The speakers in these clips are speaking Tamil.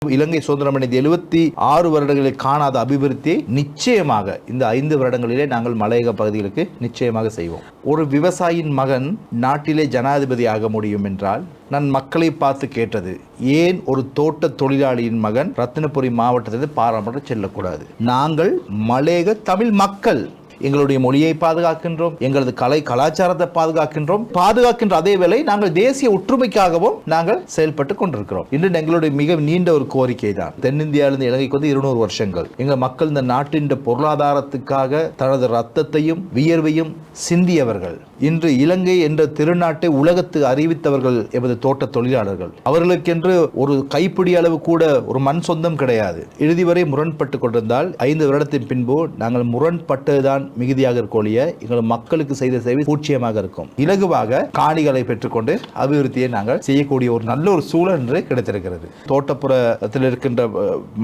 இலங்கை சுதந்திரம் அடைந்த 76 வருடங்களில் காணாத அபிவிருத்தியை நிச்சயமாக இந்த 5 வருடங்களிலே நாங்கள் மலையக பகுதிகளுக்கு நிச்சயமாக செய்வோம். ஒரு விவசாயியின் மகன் நாட்டிலே ஜனாதிபதி ஆக முடியும் என்றால் நான் மக்களை பார்த்து கேட்டது, ஏன் ஒரு தோட்ட தொழிலாளியின் மகன் ரத்தினபுரி மாவட்டத்திலிருந்து பாராளுமன்றம் செல்லக்கூடாது? நாங்கள் மலையக தமிழ் மக்கள் எங்களுடைய மொழியை பாதுகாக்கின்றோம், எங்களது கலாச்சாரத்தை பாதுகாக்கின்ற அதே வேளை நாங்கள் தேசிய ஒற்றுமைக்காகவும் நாங்கள் செயல்பட்டு கொண்டிருக்கிறோம். இன்று எங்களுடைய மிக நீண்ட ஒரு கோரிக்கை தான், தென்னிந்தியாவிலிருந்து இலங்கைக்கு வந்து 200 வருஷங்கள் எங்கள் மக்கள் இந்த நாட்டின் பொருளாதாரத்துக்காக தனது ரத்தத்தையும் வியர்வையும் சிந்தியவர்கள். இன்று இலங்கை என்ற திருநாட்டை உலகத்து அறிவித்தவர்கள் எமது தோட்ட தொழிலாளர்கள். அவர்களுக்கென்று ஒரு கைப்பிடி அளவு கூட ஒரு மண் சொந்தம் கிடையாது. இறுதி வரை முரண்பட்டு கொண்டிருந்தால் 5 வருடத்தின் பின்பு நாங்கள் முரண்பட்டதுதான் மிகுதியாக இருக்கொழிய எங்கள் மக்களுக்கு செய்த சேவை பூச்சியமாக இருக்கும். இலகுவாக காணிகளை பெற்றுக்கொண்டு அபிவிருத்தியை நாங்கள் செய்யக்கூடிய ஒரு நல்ல ஒரு சூழல் என்று கிடைத்திருக்கிறது. தோட்டப்புறத்தில் இருக்கின்ற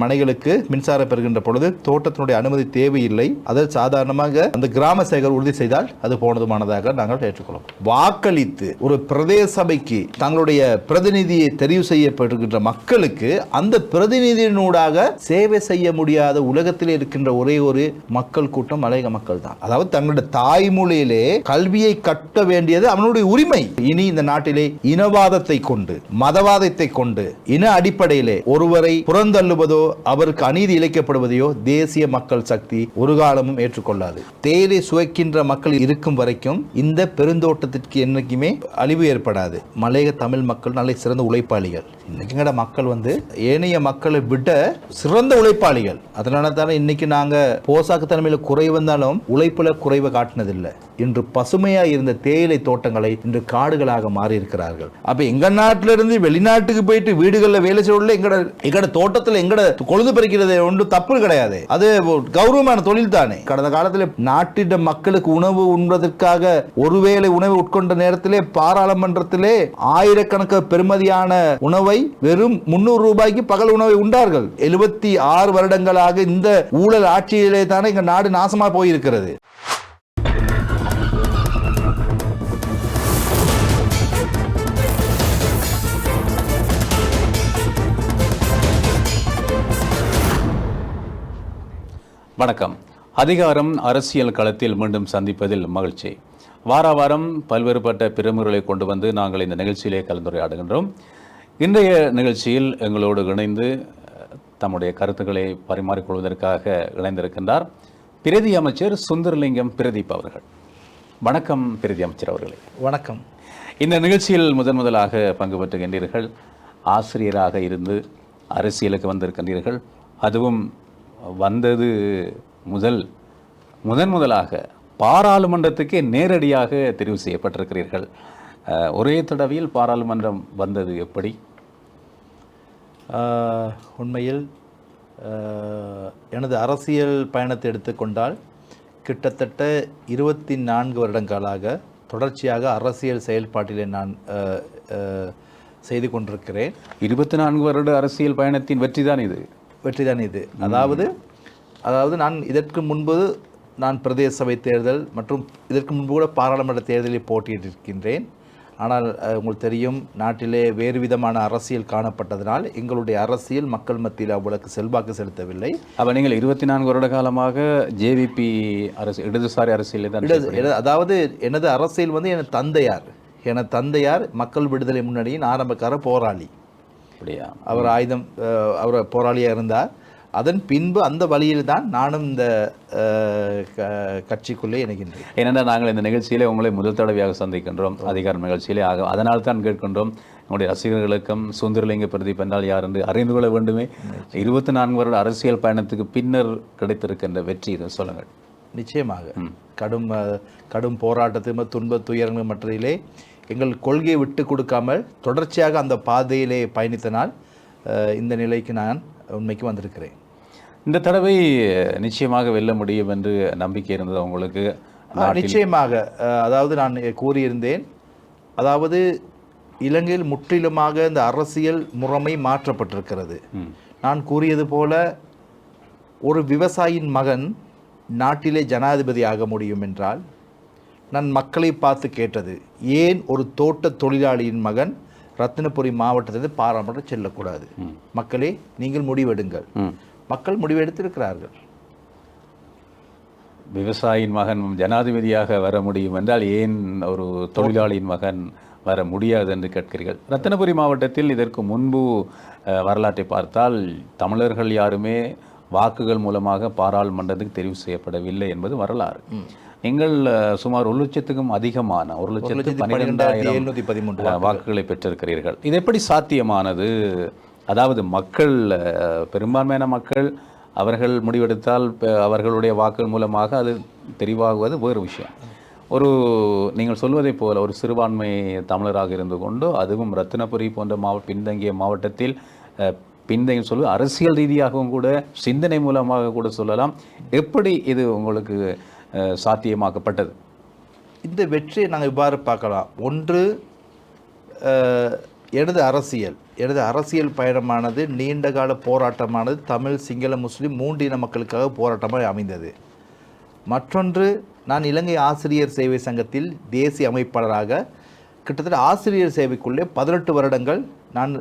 மனைகளுக்கு மின்சாரம் பெறுகின்ற பொழுது தோட்டத்தினுடைய அனுமதி தேவையில்லை. அதில் சாதாரணமாக அந்த கிராம சேகர் உறுதி செய்தால் அது போனதுமானதாக நாங்கள் ஏற்றுக்கொள்ளும். வாக்களித்து ஒரு பிரதேச சபைக்கு தங்களுடைய பிரதிநிதியை தெரிவு செய்யப்படுகின்ற மக்களுக்கு அந்த பிரதிநிதியினூடாக சேவை செய்ய முடியாத உலகத்தில் இருக்கின்ற ஒரே ஒரு மக்கள் கூட்டம் மலையக மக்கள் தான். அதாவது தங்களுடைய தாய்மொழியிலே கல்வியை கட்ட வேண்டியது அவனுடைய உரிமை. இனி இந்த நாட்டிலே இனவாதத்தை கொண்டு மதவாதத்தை கொண்டு இன அடிப்படையிலே ஒருவரை புறந்தள்ளுவதோ அவருக்கு அநீதி இழைக்கப்படுவதையோ தேசிய மக்கள் சக்தி ஒரு காலமும் ஏற்றுக்கொள்ளாது. தேயிலை சுவைக்கின்ற மக்கள் இருக்கும் வரைக்கும் இந்த பெருந்தோட்டத்திற்கு என்னைக்குமே அழிவு ஏற்படாது. மலையக தமிழ் மக்கள் நல்ல சிறந்த உழைப்பாளிகள். இன்னைக்கு மக்கள் வந்து ஏனைய மக்களை விட சிறந்த உழைப்பாளிகள். அதனால தானே இன்னைக்கு நாங்க போசாக்கு தலைமையில குறை வந்தாலும் உழைப்புல குறைவை காட்டினதில்லை. இன்று பசுமையா இருந்த தேயிலை தோட்டங்களை இன்று காடுகளாக மாறி இருக்கிறார்கள். அப்ப எங்க நாட்டில இருந்து வெளிநாட்டுக்கு போயிட்டு வீடுகளில் வேலை செய்யல எங்கட தோட்டத்தில் எங்கட கொழுந்து பறிக்கிறது ஒன்று தப்பு கிடையாது. அது கௌரவமான தொழில் தானே. கடந்த காலத்தில் நாட்டிட மக்களுக்கு உணவு உண்பதற்காக ஒருவேளை உணவு உட்கொண்ட நேரத்திலே பாராளுமன்றத்திலே ஆயிரக்கணக்கு பெருமதியான உணவை வெறும் 300 ரூபாய்க்கு பகல் உணவை உண்டார்கள். 76 வருடங்களாக இந்த ஊழல் ஆட்சியிலே தானே எங்க நாடு நாசமா போயிருக்கிறது. வணக்கம். அதிகாரம் அரசியல் களத்தில் மீண்டும் சந்திப்பதில் மகிழ்ச்சி. வாரம் பல்வேறுபட்ட பிரமுகர்களை கொண்டு வந்து நாங்கள் இந்த நிகழ்ச்சியிலே கலந்துரையாடுகின்றோம். இன்றைய நிகழ்ச்சியில் எங்களோடு இணைந்து தம்முடைய கருத்துக்களை பரிமாறிக்கொள்வதற்காக இணைந்திருக்கின்றார் பிரதி அமைச்சர் சுந்தரலிங்கம் பிரதீப் அவர்கள். வணக்கம் பிரதி அமைச்சர் அவர்களே. வணக்கம். இந்த நிகழ்ச்சியில் முதலாக பங்கு பெற்றுகின்றீர்கள். ஆசிரியராக இருந்து அரசியலுக்கு வந்திருக்கின்றீர்கள். அதுவும் வந்தது முதலாக பாராளுமன்றத்துக்கே நேரடியாக தெரிவு செய்யப்பட்டிருக்கிறீர்கள். ஒரே தடவையில் பாராளுமன்றம் வந்தது எப்படி? உண்மையில் எனது அரசியல் பயணத்தை எடுத்துக்கொண்டால் கிட்டத்தட்ட 24 வருடங்களாக தொடர்ச்சியாக அரசியல் செயல்பாட்டிலே நான் செய்து கொண்டிருக்கிறேன். 24 வருட அரசியல் பயணத்தின் வெற்றிதான் இது. அதாவது நான் இதற்கு முன்பு நான் பிரதேச சபை தேர்தல் மற்றும் இதற்கு முன்பு கூட பாராளுமன்ற தேர்தலில் போட்டியிட்டிருக்கின்றேன். ஆனால் உங்களுக்கு தெரியும், நாட்டிலே வேறு விதமான அரசியல் காணப்பட்டதனால் எங்களுடைய அரசியல் மக்கள் மத்தியில் அவ்வளவுக்கு செல்வாக்கு செலுத்தவில்லை. அப்போ நீங்கள் 24 வருட காலமாக ஜேவிபி அரசு இடதுசாரி அரசியல் தான். அதாவது எனது அரசியல் வந்து எனது தந்தையார் மக்கள் விடுதலை முன்னணியின் ஆரம்பக்கார போராளி. அப்படியா? அவர் போராளியாக இருந்தார். அதன் பின்பு அந்த வழியில் தான் நானும் இந்த கட்சிக்குள்ளே இணைகின்றேன். ஏனென்றால் நாங்கள் இந்த நிகழ்ச்சியிலே உங்களை முதல் தடவையாக சந்திக்கின்றோம், அதிகார நிகழ்ச்சியிலே. அதனால் தான் கேட்கின்றோம், நம்முடைய ரசிகர்களுக்கும் சுந்தரலிங்க பிரதீப் என்றால் யார் என்று அறிந்து கொள்ள வேண்டுமே. 24 வருட அரசியல் பயணத்துக்கு பின்னர் கிடைத்திருக்கின்ற வெற்றி இதை சொல்லுங்கள். நிச்சயமாக கடும் போராட்டத்து துன்ப துயரங்கள் மற்றதிலே எங்கள் கொள்கையை விட்டு கொடுக்காமல் தொடர்ச்சியாக அந்த பாதையிலே பயணித்தனால் இந்த நிலைக்கு நான் உண்மைக்கு வந்திருக்கிறேன். இந்த தடவை நிச்சயமாக வெல்ல முடியும் என்று நம்பிக்கை இருந்தது உங்களுக்கு? நிச்சயமாக. அதாவது நான் கூறியிருந்தேன், அதாவது இலங்கையில் முற்றிலுமாக இந்த அரசியல் முறைமை மாற்றப்பட்டிருக்கிறது. நான் கூறியது போல ஒரு விவசாயியின் மகன் நாட்டிலே ஜனாதிபதி ஆக முடியும் என்றால் நான் மக்களை பார்த்து கேட்டது, ஏன் ஒரு தோட்ட தொழிலாளியின் மகன் ரத்தினபுரி மாவட்டத்திலிருந்து பாராளுமன்றம் செல்லக்கூடாது. மக்களே நீங்கள் முடிவெடுங்கள். மக்கள் முடிவெடுத்திருக்கிறார்கள். விவசாயியின் மகன் ஜனாதிபதியாக வர முடியும் என்றால் ஏன் ஒரு தொழிலாளியின் மகன் வர முடியாது என்று கேட்கிறீர்கள்? ரத்தினபுரி மாவட்டத்தில் இதற்கு முன்பு வரலாற்றை பார்த்தால் தமிழர்கள் யாருமே வாக்குகள் மூலமாக பாராளுமன்றத்துக்கு தெரிவு செய்யப்படவில்லை என்பது வரலாறு. நீங்கள் சுமார் 1,00,000க்கும் அதிகமான 1,12,713 வாக்குகளை பெற்றிருக்கிறீர்கள். இது எப்படி சாத்தியமானது? அதாவது மக்கள், பெரும்பான்மையான மக்கள் அவர்கள் முடிவெடுத்தால் அவர்களுடைய வாக்குகள் மூலமாக அது தெரிவாகுவது வேறு விஷயம். நீங்கள் சொல்வதைப் போல ஒரு சிறுபான்மை தமிழராக இருந்து கொண்டு, அதுவும் ரத்தினபுரி போன்ற பின்தங்கிய மாவட்டத்தில், பின்தங்கிய சொல்வது அரசியல் ரீதியாகவும் கூட, சிந்தனை மூலமாக கூட சொல்லலாம், எப்படி இது உங்களுக்கு சாத்தியமாக்கப்பட்டது? இந்த வெற்றியை நாங்கள் இவ்வாறு பார்க்கலாம். ஒன்று, எனது அரசியல் பயணமானது நீண்டகால போராட்டமானது தமிழ், சிங்கள, முஸ்லீம் 3 இன மக்களுக்காக போராட்டமாக அமைந்தது. மற்றொன்று, நான் இலங்கை ஆசிரியர் சேவை சங்கத்தில் தேசிய அமைப்பாளராக கிட்டத்தட்ட ஆசிரியர் சேவைக்குள்ளே 18 வருடங்கள் நான்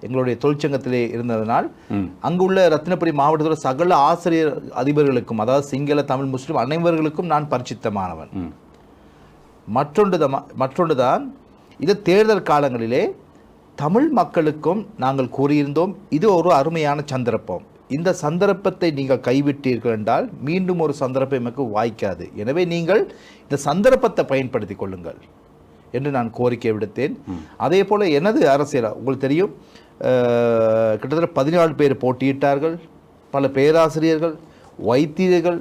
எங்களுடைய தொழிற்சங்கத்திலே இருந்ததனால் அங்குள்ள ரத்தினபுரி மாவட்டத்தில் சகல ஆசிரியர் அதிபர்களுக்கும், அதாவது சிங்கள, தமிழ், முஸ்லீம் அனைவர்களுக்கும் நான் பரிச்சித்தமானவன். மற்றொன்றுதான், இது தேர்தல் காலங்களிலே தமிழ் மக்களுக்கும் நாங்கள் கூறியிருந்தோம், இது ஒரு அருமையான சந்தர்ப்பம், இந்த சந்தர்ப்பத்தை நீங்கள் கைவிட்டீர்கள் என்றால் மீண்டும் ஒரு சந்தர்ப்பம் எனக்கு வாய்க்காது, எனவே நீங்கள் இந்த சந்தர்ப்பத்தை பயன்படுத்தி கொள்ளுங்கள் என்று நான் கோரிக்கை விடுத்தேன். அதே போல் எனது அரசியல் உங்களுக்கு தெரியும், கிட்டத்தட்ட 14 பேர் போட்டியிட்டார்கள். பல பேராசிரியர்கள், வைத்தியர்கள்,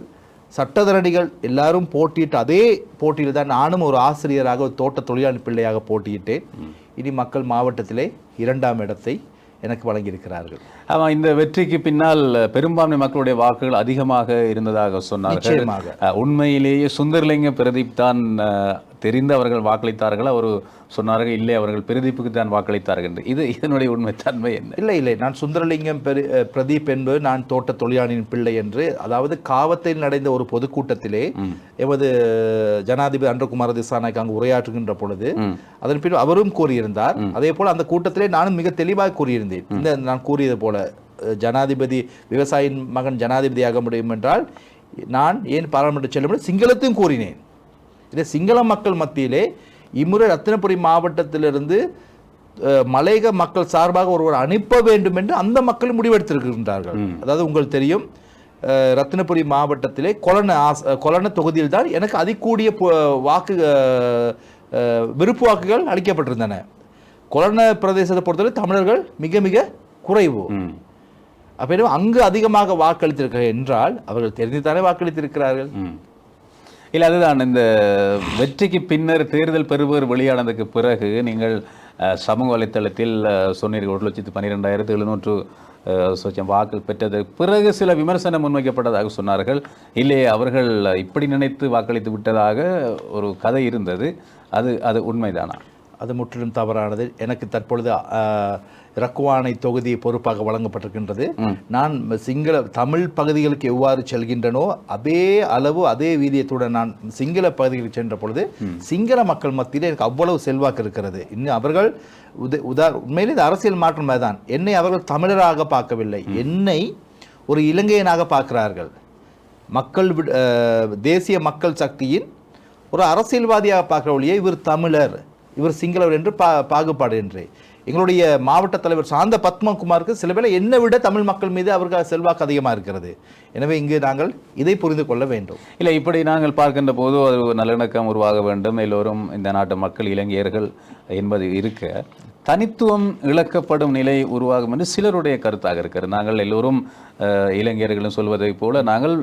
சட்டத்தரணிகள் எல்லாரும் போட்டியிட்டு அதே போட்டியில் தான் நானும் ஒரு ஆசிரியராக, ஒரு தோட்ட தொழிலாளி பிள்ளையாக போட்டியிட்டேன். இனி மக்கள் மாவட்டத்திலே 2ஆம் இடத்தை எனக்கு வழங்கியிருக்கிறார்கள். ஆமாம், இந்த வெற்றிக்கு பின்னால் பெரும்பான்மை மக்களுடைய வாக்குகள் அதிகமாக இருந்ததாக சொன்னார்கள். உண்மையிலேயே சுந்தரலிங்க பிரதீப் தான் தெரிந்து அவர்கள் வாக்களித்தார்கள், அவர் சொன்னார்கள் இல்லை அவர்கள் பிரதீப்புக்கு தான் வாக்களித்தார்கள் என்று. இதனுடைய உண்மைத்தன்மை என்ன? இல்லை, நான் சுந்தரலிங்கம் பிரதீப் என்பது நான் தோட்ட தொழிலாளியின் பிள்ளை என்று, அதாவது காவத்தில் நடந்த ஒரு பொதுக்கூட்டத்திலே எமது ஜனாதிபதி அன்றகுமார திசாநாயக் அங்கு உரையாற்றுகின்ற பொழுது அதன் பின் அவரும் கூறியிருந்தார். அதே போல அந்த கூட்டத்திலே நானும் மிக தெளிவாக கூறியிருந்தேன். இந்த நான் கூறியது போல ஜனாதிபதி, விவசாயியின் மகன் ஜனாதிபதியாக முடியும் என்றால் நான் ஏன் பாராளுமன்றம் செல்ல முடியும், சிங்களத்தையும் கூறினேன். இதை சிங்கள மக்கள் மத்தியிலே இம்முறை ரத்தினபுரி மாவட்டத்திலிருந்து மலையக மக்கள் சார்பாக ஒருவர் அனுப்ப வேண்டும் என்று அந்த மக்கள் முடிவெடுத்திருக்கின்றார்கள். அதாவது உங்களுக்கு தெரியும், ரத்தினபுரி மாவட்டத்திலே கொலன தொகுதியில் தான் எனக்கு அதிகூடிய விருப்பு வாக்குகள் அளிக்கப்பட்டிருந்தன. கொலன பிரதேசத்தை பொறுத்தவரை தமிழர்கள் மிக மிக குறைவு. அப்போ அங்கு அதிகமாக வாக்களித்திருக்கிறார்கள் என்றால் அவர்கள் தெரிந்துதானே வாக்களித்திருக்கிறார்கள். இல்லை, அதுதான் இந்த வெற்றிக்கு பின்னர் தேர்தல் பெறுவர் வெளியானதுக்கு பிறகு நீங்கள் சமூக வலைத்தளத்தில் சொன்னீர்கள் 1,12,700 வாக்கு பெற்றது பிறகு சில விமர்சனம் முன்வைக்கப்பட்டதாக சொன்னார்கள். இல்லை, அவர்கள் இப்படி நினைத்து வாக்களித்து விட்டதாக ஒரு கதை இருந்தது. அது உண்மைதானா? அது முற்றிலும் தவறானது. எனக்கு தற்பொழுது ரக்குவானை தொகுதி பொறுப்பாக வழங்கப்பட்டிருக்கின்றது. நான் தமிழ் பகுதிகளுக்கு எவ்வாறு செல்கின்றனோ அதே அளவு அதே வீரியத்துடன் நான் சிங்கள பகுதிகளுக்கு சென்ற பொழுது சிங்கள மக்கள் மத்தியில் எனக்கு அவ்வளவு செல்வாக்கு இருக்கிறது. இன்னும் அவர்கள் உண்மையிலே இது அரசியல் மாற்றம் தான். என்னை அவர்கள் தமிழராக பார்க்கவில்லை, என்னை ஒரு இலங்கையனாக பார்க்கிறார்கள். தேசிய மக்கள் சக்தியின் ஒரு அரசியல்வாதியாக பார்க்கிற ஒழிய இவர் தமிழர், இவர் சிங்களவர் என்று பாகுபாடு என்று. எங்களுடைய மாவட்ட தலைவர் சாந்த பத்மகுமாருக்கு சில வேளை என்னை விட தமிழ் மக்கள் மீது அவர்கள் செல்வாக்கு அதிகமாக இருக்கிறது. எனவே இங்கு நாங்கள் இதை புரிந்து கொள்ள வேண்டும். இல்லை, இப்படி நாங்கள் பார்க்கின்ற போது அது நல்லிணக்கம் உருவாக வேண்டும், எல்லோரும் இந்த நாட்டு மக்கள் இளைஞர்கள் என்பது இருக்க தனித்துவம் இழக்கப்படும் நிலை உருவாகும் என்று சிலருடைய கருத்தாக இருக்கிறது. நாங்கள் எல்லோரும் இளைஞர்களும் சொல்வதை போல நாங்கள்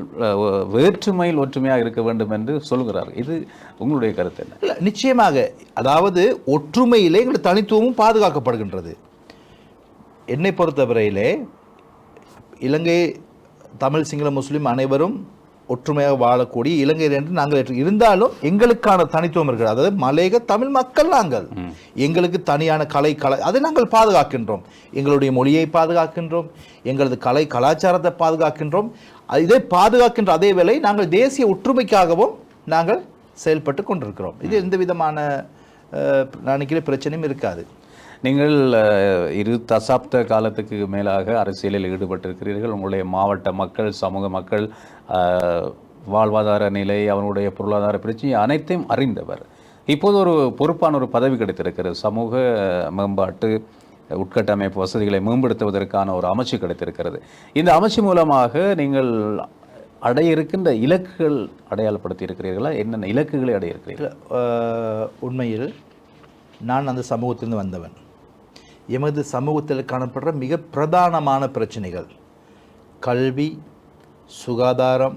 வேற்றுமையில் ஒற்றுமையாக இருக்க வேண்டும் என்று சொல்கிறார்கள். இது உங்களுடைய கருத்து என்ன? இல்லை, நிச்சயமாக, அதாவது ஒற்றுமையிலே எங்கள் தனித்துவமும் பாதுகாக்கப்படுகின்றது. என்னை பொறுத்தவரையிலே இலங்கை தமிழ், சிங்கள, முஸ்லீம் அனைவரும் ஒற்றுமையாக வாழக்கூடிய இலங்கையர் என்று நாங்கள் இருந்தாலும் எங்களுக்கான தனித்துவம் இருக்கிறது. அதாவது மலையக தமிழ் மக்கள் நாங்கள், எங்களுக்கு தனியான கலை அதை நாங்கள் பாதுகாக்கின்றோம். எங்களுடைய மொழியை பாதுகாக்கின்றோம், எங்களது கலாச்சாரத்தை பாதுகாக்கின்றோம். இதை பாதுகாக்கின்ற அதே வேளை நாங்கள் தேசிய ஒற்றுமைக்காகவும் நாங்கள் செயல்பட்டு கொண்டிருக்கிறோம். இது எந்த விதமான நான் நினைக்கிறேன் பிரச்சனையும் இருக்காது. நீங்கள் 2 தசாப்த காலத்துக்கு மேலாக அரசியலில் ஈடுபட்டிருக்கிறீர்கள். உங்களுடைய மாவட்ட மக்கள், சமூக மக்கள் வாழ்வாதார நிலை, அவனுடைய பொருளாதார பிரச்சனை அனைத்தையும் அறிந்தவர். இப்போது ஒரு பொறுப்பான ஒரு பதவி கிடைத்திருக்கிறது. சமூக மேம்பாட்டு உட்கட்டமைப்பு வசதிகளை மேம்படுத்துவதற்கான ஒரு அமைச்சு கிடைத்திருக்கிறது. இந்த அமைச்சு மூலமாக நீங்கள் அடைய இருக்கின்ற இலக்குகள் அடையாளப்படுத்தி இருக்கிறீர்களா? என்னென்ன இலக்குகளை அடைய இருக்கிறீர்கள்? உண்மையில் நான் அந்த சமூகத்திலிருந்து வந்தவன். எமது சமூகத்தில் காணப்படுற மிக பிரதானமான பிரச்சனைகள் கல்வி, சுகாதாரம்,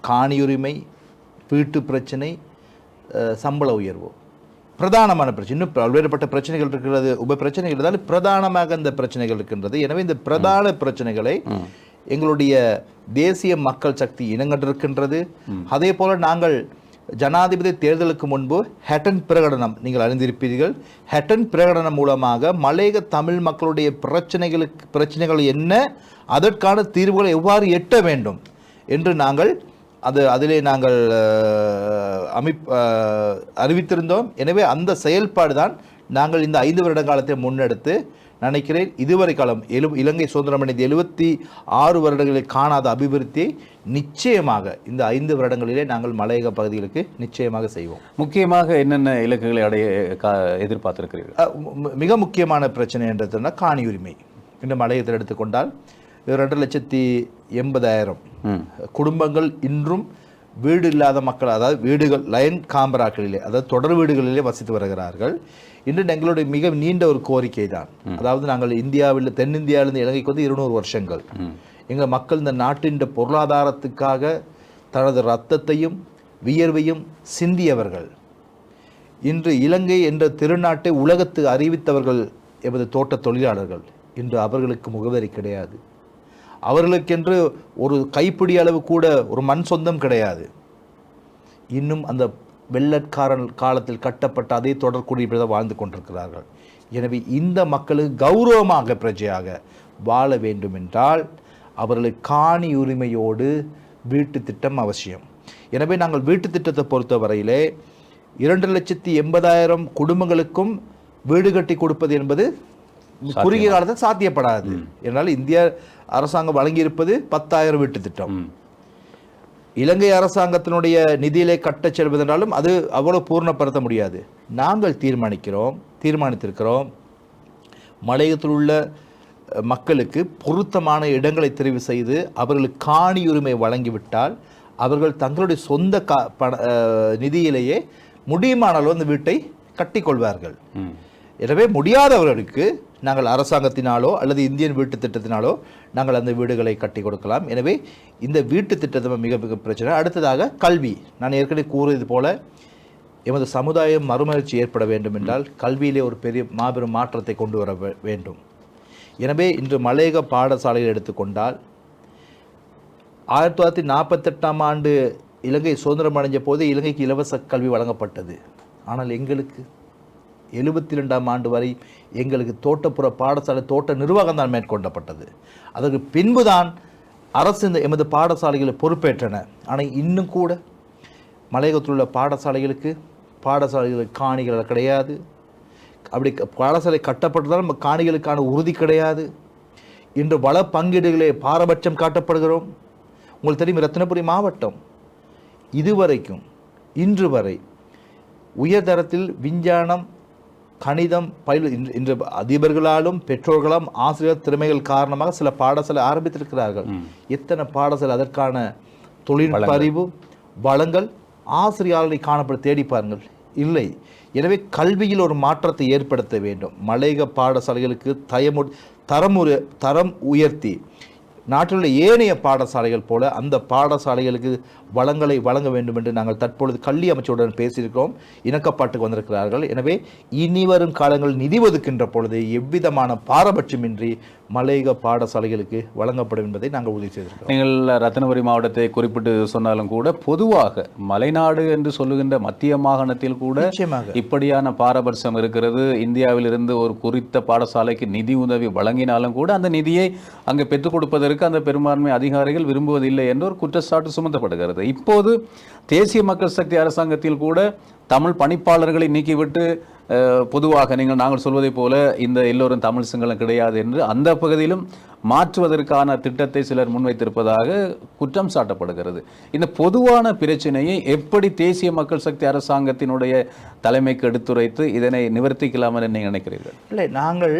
காணியுரிமை, வீட்டு பிரச்சனை, சம்பள உயர்வு பிரதானமான பிரச்சனை. இன்னும் பல்வேறுபட்ட பிரச்சனைகள் இருக்கிறது, உப பிரச்சனைகள் இருந்தாலும் பிரதானமாக இந்த பிரச்சனைகள் இருக்கின்றது. எனவே இந்த பிரதான பிரச்சனைகளை எங்களுடைய தேசிய மக்கள் சக்தி இனங்கண்டிருக்கின்றது. அதே போல நாங்கள் ஜனாதிபதி தேர்தலுக்கு முன்பு ஹட்டன் பிரகடனம், நீங்கள் அறிந்திருப்பீர்கள், ஹட்டன் பிரகடனம் மூலமாக மலையக தமிழ் மக்களுடைய பிரச்சனைகள் என்ன, அதற்கான தீர்வுகளை எவ்வாறு எட்ட வேண்டும் என்று நாங்கள் அதிலே நாங்கள் அறிவித்திருந்தோம். எனவே அந்த செயல்பாடு தான் நாங்கள் இந்த 5 வருட காலத்தை முன்னெடுத்து நினைக்கிறேன். இதுவரை காலம் இலங்கை சுதந்திரமடைந்த 76 வருடங்களில் காணாத அபிவிருத்தியை நிச்சயமாக இந்த 5 வருடங்களிலே நாங்கள் மலையக பகுதிகளுக்கு நிச்சயமாக செய்வோம். முக்கியமாக என்னென்ன இலக்குகளை அடைய எதிர்பார்த்திருக்கிறீர்கள்? மிக முக்கியமான பிரச்சனை என்றதுன்னா காணியுரிமை. இந்த மலையகத்தில் எடுத்துக்கொண்டால் 2,80,000 குடும்பங்கள் இன்றும் வீடு இல்லாத மக்கள், அதாவது வீடுகள் லயன் காம்பராக்களிலே, அதாவது தொடர் வீடுகளிலே வசித்து வருகிறார்கள். இன்று எங்களுடைய மிக நீண்ட ஒரு கோரிக்கை தான். அதாவது நாங்கள் இந்தியாவில், தென்னிந்தியாவிலிருந்து இலங்கைக்கு வந்து 200 வருஷங்கள் எங்கள் மக்கள் இந்த நாட்டின் பொருளாதாரத்துக்காக தனது இரத்தத்தையும் வியர்வையும் சிந்தியவர்கள். இன்று இலங்கை என்ற திருநாட்டை உலகத்துக்கு அறிவித்தவர்கள் எமது தோட்ட தொழிலாளர்கள். இன்று அவர்களுக்கு முகவரி கிடையாது. அவர்களுக்கென்று ஒரு கைப்பிடி அளவு கூட ஒரு மண் சொந்தம் கிடையாது. இன்னும் அந்த வெள்ளக்காரன் காலத்தில் கட்டப்பட்ட அதே தொடர் குடியிருப்பில் வாழ்ந்து கொண்டிருக்கிறார்கள். எனவே இந்த மக்களுக்கு கௌரவமாக பிரஜையாக வாழ வேண்டும் என்றால் அவர்களுக்கு காணி உரிமையோடு வீட்டு திட்டம் அவசியம். எனவே நாங்கள் வீட்டு திட்டத்தை பொறுத்த வரையிலே 2,80,000 குடும்பங்களுக்கும் வீடு கட்டி கொடுப்பது என்பது குறுகிய காலத்தில் சாத்தியப்படாது. என்னால் இந்திய அரசாங்கம் வழங்கியிருப்பது 10,000 வீட்டு திட்டம். இலங்கை அரசாங்கத்தினுடைய நிதியிலே கட்டச் செல்வதென்றாலும் அது அவ்வளவு பூர்ணப்படுத்த முடியாது. நாங்கள் தீர்மானித்திருக்கிறோம் மலையகத்தில் உள்ள மக்களுக்கு பொருத்தமான இடங்களை தெரிவு செய்து அவர்களுக்கு காணி உரிமை வழங்கிவிட்டால் அவர்கள் தங்களுடைய சொந்த நிதியிலேயே முடியுமான அளவு அந்த வீட்டை கட்டிக்கொள்வார்கள். எனவே முடியாதவர்களுக்கு நாங்கள் அரசாங்கத்தினாலோ அல்லது இந்தியன் வீட்டு திட்டத்தினாலோ நாங்கள் அந்த வீடுகளை கட்டி கொடுக்கலாம். எனவே இந்த வீட்டு திட்டத்தை மிக மிக பிரச்சனை. அடுத்ததாக கல்வி. நான் ஏற்கனவே கூறியது போல எமது சமுதாயம் மறுமலர்ச்சி ஏற்பட வேண்டும் என்றால் கல்வியிலே ஒரு பெரிய மாபெரும் மாற்றத்தை கொண்டு வர வேண்டும். எனவே இன்று மலையக பாடசாலையில் எடுத்துக்கொண்டால் 1948ஆம் ஆண்டு இலங்கை சுதந்திரம் அடைஞ்ச போது இலங்கைக்கு இலவச கல்வி வழங்கப்பட்டது. ஆனால் எங்களுக்கு 72ஆம் ஆண்டு வரை எங்களுக்கு தோட்டப்புற பாடசாலை தோட்ட நிர்வாகம் தான் மேற்கொள்ளப்பட்டது. அதற்கு பின்புதான் அரசு எமது பாடசாலைகளை பொறுப்பேற்றன. ஆனால் இன்னும் கூட மலையகத்தில் உள்ள பாடசாலைகளுக்கு காணிகள் கிடையாது. அப்படி பாடசாலை கட்டப்பட்டதால் நம்ம காணிகளுக்கான உறுதி கிடையாது. இன்று வள பங்கீடுகளே பாரபட்சம் காட்டப்படுகிறோம். உங்களுக்கு தெரியும், ரத்தினபுரி மாவட்டம் இதுவரைக்கும் இன்று வரை உயர்தரத்தில் விஞ்ஞானம் கணிதம் இன்று அதிபர்களாலும் பெற்றோர்களாலும் ஆசிரியர் திறமைகள் காரணமாக சில பாடசாலை ஆரம்பித்திருக்கிறார்கள். எத்தனை பாடசாலை அதற்கான தொழில்நுட்ப அறிவு வளங்கள் ஆசிரியர்களை காணப்பட தேடி பாருங்கள், இல்லை. எனவே கல்வியில் ஒரு மாற்றத்தை ஏற்படுத்த வேண்டும். மலையக பாடசாலைகளுக்கு தரம் உயர்த்தி நாட்டில் உள்ள ஏனைய பாடசாலைகள் போல அந்த பாடசாலைகளுக்கு வளங்களை வழங்க வேண்டும் என்று நாங்கள் தற்பொழுது கல்வி அமைச்சருடன் பேசியிருக்கிறோம். இணக்கப்பாட்டுக்கு வந்திருக்கிறார்கள். எனவே இனி வரும் காலங்களில் நிதி ஒதுக்கின்ற பொழுது எவ்விதமான பாரபட்சமின்றி மலையக பாடசாலைகளுக்கு வழங்கப்படும் என்பதை நாங்கள் உறுதி செய்திருக்கிறோம். நீங்கள் ரத்தினபுரி மாவட்டத்தை குறிப்பிட்டு சொன்னாலும் கூட பொதுவாக மலைநாடு என்று சொல்லுகின்ற மத்திய மாகாணத்தில் கூட நிச்சயமாக இப்படியான பாரபட்சம் இருக்கிறது. இந்தியாவிலிருந்து ஒரு குறித்த பாடசாலைக்கு நிதி உதவி வழங்கினாலும் கூட அந்த நிதியை அங்கே பெற்றுக் கொடுப்பதற்கு அந்த பெரும்பான்மை அதிகாரிகள் விரும்புவதில்லை என்று ஒரு குற்றச்சாட்டு சுமத்தப்படுகிறது. இப்போது தேசிய மக்கள் சக்தி அரசாங்கத்தில் கூட தமிழ் பணிப்பாளர்களை நீக்கிவிட்டு பொதுவாக நாங்கள் சொல்வதைப் போல இந்த எல்லோரும் தமிழ் சிங்களம் கிடையாது என்று அந்த பகுதியிலும் மாற்றுவதற்கான திட்டத்தை சிலர் முன்வைத்திருப்பதாக குற்றம் சாட்டப்படுகிறது. இந்த பொதுவான பிரச்சனையை எப்படி தேசிய மக்கள் சக்தி அரசாங்கத்தினுடைய தலைமைக்கு எடுத்துரைத்து இதனை நிவர்த்திக்கலாம் என நீங்கள் நினைக்கிறீர்கள்? இல்லை, நாங்கள்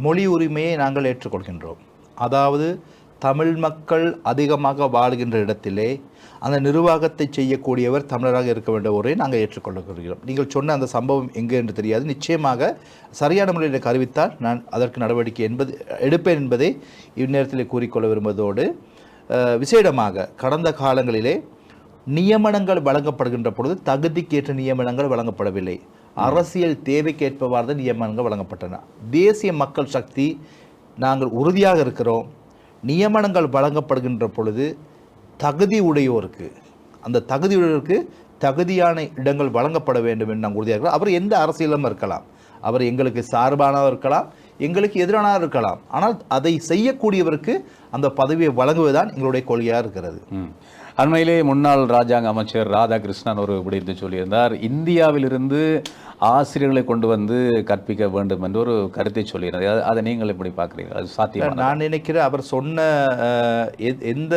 மொழி உரிமையை நாங்கள் ஏற்றுக்கொள்கின்றோம். அதாவது தமிழ் மக்கள் அதிகமாக வாழ்கின்ற இடத்திலே அந்த நிர்வாகத்தை செய்யக்கூடியவர் தமிழராக இருக்க வேண்டிய ஒரே நாங்கள் ஏற்றுக்கொள்கிறோம். நீங்கள் சொன்ன அந்த சம்பவம் எங்கே என்று தெரியாது. நிச்சயமாக சரியான முறையில் எனக்கு அறிவித்தால் நான் அதற்கு நடவடிக்கை எடுப்பேன் என்பதை இந்நேரத்தில் கூறிக்கொள்ள விரும்புவதோடு, விசேடமாக கடந்த காலங்களிலே நியமனங்கள் வழங்கப்படுகின்ற பொழுது தகுதிக்கேற்ற நியமனங்கள் வழங்கப்படவில்லை. அரசியல் தேவைக்கேற்பவாறு தான் நியமனங்கள் வழங்கப்பட்டன. தேசிய மக்கள் சக்தி நாங்கள் உறுதியாக இருக்கிறோம். நியமனங்கள் வழங்கப்படுகின்ற பொழுது தகுதி உடையோருக்கு, அந்த தகுதியுடையோருக்கு தகுதியான இடங்கள் வழங்கப்பட வேண்டும் என்று நாங்கள் உறுதியாக இருக்கிறோம். அவர் எந்த அரசியலும் இருக்கலாம், அவர் எங்களுக்கு சார்பானவர் இருக்கலாம், எங்களுக்கு எதிரானவர் இருக்கலாம். ஆனால் அதை செய்யக்கூடியவருக்கு அந்த பதவியை வழங்குவதுதான் எங்களுடைய கொள்கையாக இருக்கிறது. அண்மையிலே முன்னாள் ராஜாங்க அமைச்சர் ராதாகிருஷ்ணன் ஒரு விடயத்தை சொல்லியிருந்தார். இந்தியாவிலிருந்து ஆசிரியர்களை கொண்டு வந்து கற்பிக்க வேண்டும் என்று ஒரு கருத்தை சொல்லியிருந்தார். அதை நீங்கள் எப்படி பார்க்குறீர்கள்? அது சாத்தியம்? நான் நினைக்கிறேன் அவர் சொன்ன எந்த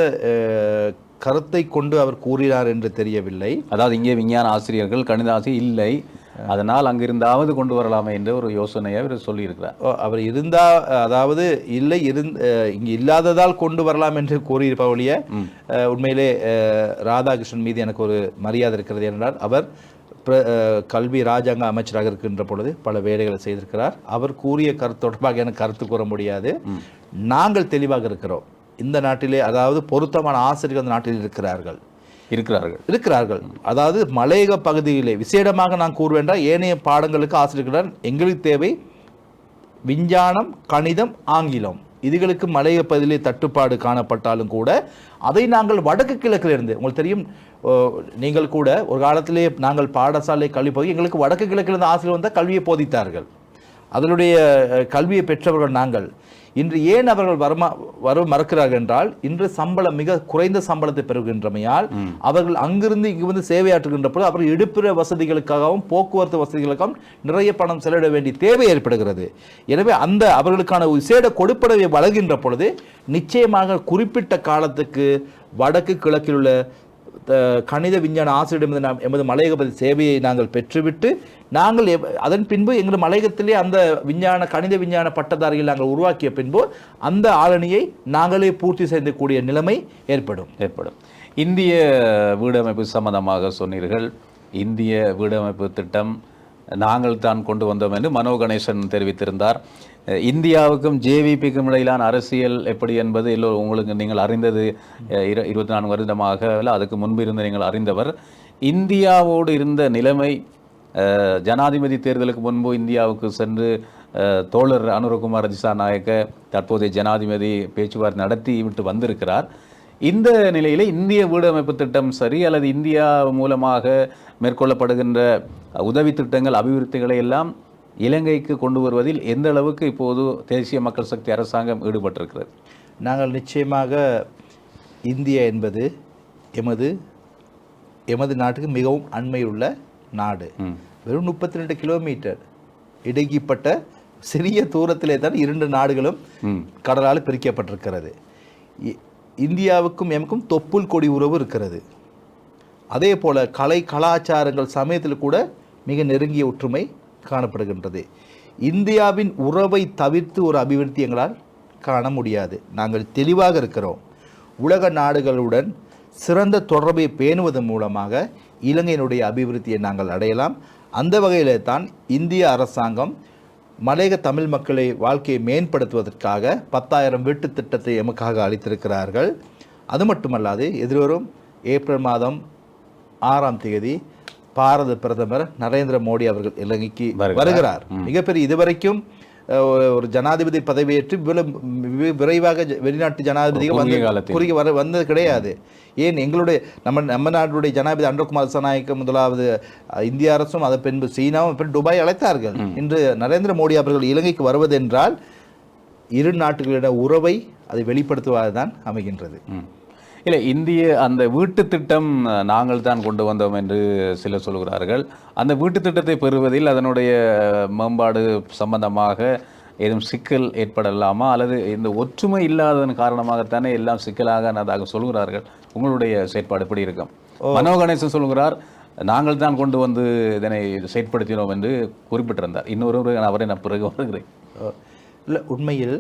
கருத்தை கொண்டு அவர் கூறினார் என்று தெரியவில்லை. அதாவது இங்கே விஞ்ஞான ஆசிரியர்கள் கணித ஆசிரியர் இல்லை, அதனால் அங்கிருந்தாவது கொண்டு வரலாமே என்ற ஒரு யோசனையை அவர் சொல்லியிருக்கிறார். அவர் இருந்தா, அதாவது இல்லை இங்கே இல்லாததால் கொண்டு வரலாம் என்று கூறியிருப்பவழிய உண்மையிலே ராதாகிருஷ்ணன் மீது எனக்கு ஒரு மரியாதை இருக்கிறது. என்றால் அவர் கல்வி ராஜாங்க அமைச்சராக இருக்கின்ற பொழுது பல வேலைகளை செய்திருக்கிறார். அவர் கூறிய கருத்து தொடர்பாக எனக்கு கருத்து கூற முடியாது. நாங்கள் தெளிவாக இருக்கிறோம். இந்த நாட்டிலே அதாவது பொருத்தமான ஆசிரியர்கள் அந்த நாட்டில் இருக்கிறார்கள். அதாவது மலையக பகுதியிலே விசேடமாக நான் கூறுவேன்றால் ஏனைய பாடங்களுக்கு ஆசிரியர்கள் எங்களுக்கு தேவை விஞ்ஞானம், கணிதம், ஆங்கிலம். இதுகளுக்கு மலையக பகுதியிலே தட்டுப்பாடு காணப்பட்டாலும் கூட அதை நாங்கள் வடக்கு கிழக்கிலிருந்து, உங்களுக்கு தெரியும், நீங்கள் கூட ஒரு காலத்திலே நாங்கள் பாடசாலை கல்வி போய் எங்களுக்கு வடக்கு கிழக்கிலிருந்து ஆசிரியர் வந்தால் கல்வியை போதித்தார்கள். அதனுடைய கல்வியை பெற்றவர்கள் நாங்கள். இன்று ஏன் அவர்கள் வர மறுக்கிறார்கள் என்றால், இன்று சம்பளம் மிக குறைந்த சம்பளத்தை பெறுகின்றமையால் அவர்கள் அங்கிருந்து இங்கு வந்து சேவையாற்றுகின்ற போது அவர்கள் எடுப்பிற வசதிகளுக்காகவும் போக்குவரத்து வசதிகளுக்காகவும் நிறைய பணம் செலவிட வேண்டிய தேவை ஏற்படுகிறது. எனவே அந்த அவர்களுக்கான விசேட கொடுப்பனவை வழங்குகின்ற பொழுது நிச்சயமாக குறிப்பிட்ட காலத்துக்கு வடக்கு கிழக்கில் உள்ள கணித விஞ்ஞான ஆசிரியரிடம் எமது மலையக சேவையை நாங்கள் பெற்றுவிட்டு நாங்கள் அதன் பின்பு எங்கள் மலையகத்திலே அந்த கணித விஞ்ஞான பட்டதாரிகள் நாங்கள் உருவாக்கிய பின்பு அந்த ஆளணியை நாங்களே பூர்த்தி செய்யக்கூடிய நிலைமை ஏற்படும். இந்திய வீடமைப்பு சம்பந்தமாக சொன்னீர்கள். இந்திய வீடமைப்பு திட்டம் நாங்கள் தான் கொண்டு வந்தோம் என்று மனோ கணேசன் தெரிவித்திருந்தார். இந்தியாவுக்கும் ஜேவிபிக்கும் இடையிலான அரசியல் எப்படி என்பது எல்லோரும் உங்களுக்கு நீங்கள் அறிந்தது. 24 வருடமாக அதுக்கு முன்பு இருந்து நீங்கள் அறிந்தவர். இந்தியாவோடு இருந்த நிலைமை, ஜனாதிபதி தேர்தலுக்கு முன்பு இந்தியாவுக்கு சென்று தோழர் அனுரகுமார் திசாநாயக்க தற்போதைய ஜனாதிபதி பேச்சுவார்த்தை நடத்தி விட்டு வந்திருக்கிறார். இந்த நிலையிலே இந்திய வீடமைப்பு திட்டம் சரி அல்லது இந்தியா மூலமாக மேற்கொள்ளப்படுகின்ற உதவி திட்டங்கள், அபிவிருத்திகளை எல்லாம் இலங்கைக்கு கொண்டு வருவதில் எந்த அளவுக்கு இப்போது தேசிய மக்கள் சக்தி அரசாங்கம் ஈடுபட்டிருக்கிறது? நாங்கள் நிச்சயமாக இந்தியா என்பது எமது நாட்டுக்கு மிகவும் அண்மையுள்ள நாடு. வெறும் 32 கிலோமீட்டர் இடுக்கிப்பட்ட சிறிய தூரத்திலே தான் 2 நாடுகளும் கடலால் பிரிக்கப்பட்டிருக்கிறது. இந்தியாவுக்கும் எமக்கும் தொப்புள் கொடி உறவு இருக்கிறது. அதே போல கலாச்சாரங்கள் சமயத்தில் கூட மிக நெருங்கிய ஒற்றுமை காணப்படுகின்றது. இந்தியாவின் உறவை தவிர்த்து ஒரு அபிவிருத்தி எங்களால் காண முடியாது. நாங்கள் தெளிவாக இருக்கிறோம். உலக நாடுகளுடன் சிறந்த தொடர்பை பேணுவதன் மூலமாக இலங்கையினுடைய அபிவிருத்தியை நாங்கள் அடையலாம். அந்த வகையில் தான் இந்திய அரசாங்கம் மலையக தமிழ் மக்களை வாழ்க்கையை மேம்படுத்துவதற்காக 10,000 வீட்டு திட்டத்தை எமக்காக அளித்திருக்கிறார்கள். அது மட்டுமல்லாது எதிர்வரும் ஏப்ரல் மாதம் 6ஆம் தேதி பாரத பிரதமர் நரேந்திர மோடி அவர்கள் இலங்கைக்கு வருகிறார். மிகப்பெரிய இதுவரைக்கும் ஒரு ஜனாதிபதி பதவியேற்று விரைவாக வெளிநாட்டு ஜனாதிபதிகள் குறுகிய வந்தது கிடையாது. ஏன் எங்களுடைய நம்ம நாட்டுடைய ஜனாதிபதி அன்றகுமார் திசாநாயக்க முதலாவது இந்திய அரசும் அதை பின்பு சீனாவும் பின் துபாய் அழைத்தார்கள். இன்று நரேந்திர மோடி அவர்கள் இலங்கைக்கு வருவதென்றால் இரு நாட்டுகளிட உறவை அதை வெளிப்படுத்துவதுதான் அமைகின்றது. இல்லை, இந்திய அந்த வீட்டு திட்டம் நாங்கள் தான் கொண்டு வந்தோம் என்று சிலர் சொல்கிறார்கள். அந்த வீட்டு திட்டத்தை பெறுவதில் அதனுடைய மேம்பாடு சம்பந்தமாக ஏதும் சிக்கல் ஏற்படலாமா, அல்லது இந்த ஒற்றுமை இல்லாததன் காரணமாகத்தானே எல்லாம் சிக்கலாக அதாக சொல்கிறார்கள்? உங்களுடைய செயற்பாடு எப்படி இருக்கும்? மனோ கணேசன் சொல்கிறார், நாங்கள் தான் கொண்டு வந்து இதனை செயற்படுத்தினோம் என்று குறிப்பிட்டிருந்தார். இன்னொரு அவரை நான் பிறகு வருகிறேன். இல்லை, உண்மையில்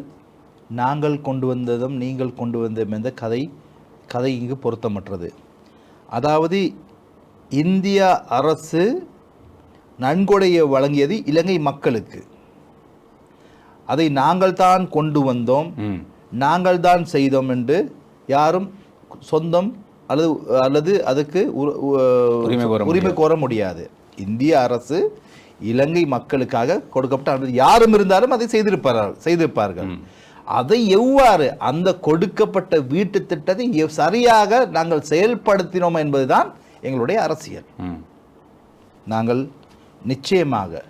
நாங்கள் கொண்டு வந்ததும் நீங்கள் கொண்டு வந்ததும் என்ற கதை இங்கு பொருத்தமற்றது. அதாவது இந்திய அரசு நன்கொடையை வழங்கியது இலங்கை மக்களுக்கு. அதை நாங்கள் தான் கொண்டு வந்தோம், நாங்கள் தான் செய்தோம் என்று யாரும் சொந்தம் அல்லது அதுக்கு உரிமை கோர முடியாது. இந்திய அரசு இலங்கை மக்களுக்காக கொடுக்கப்பட்ட யாரும் இருந்தாலும் அதை செய்திருப்பார்கள். அதை எவ்வாறு அந்த கொடுக்கப்பட்ட வீட்டு திட்டத்தை சரியாக நாங்கள் செயல்படுத்தினோம் என்பதுதான் எங்களுடைய அரசியல். நாங்கள் நிச்சயமாக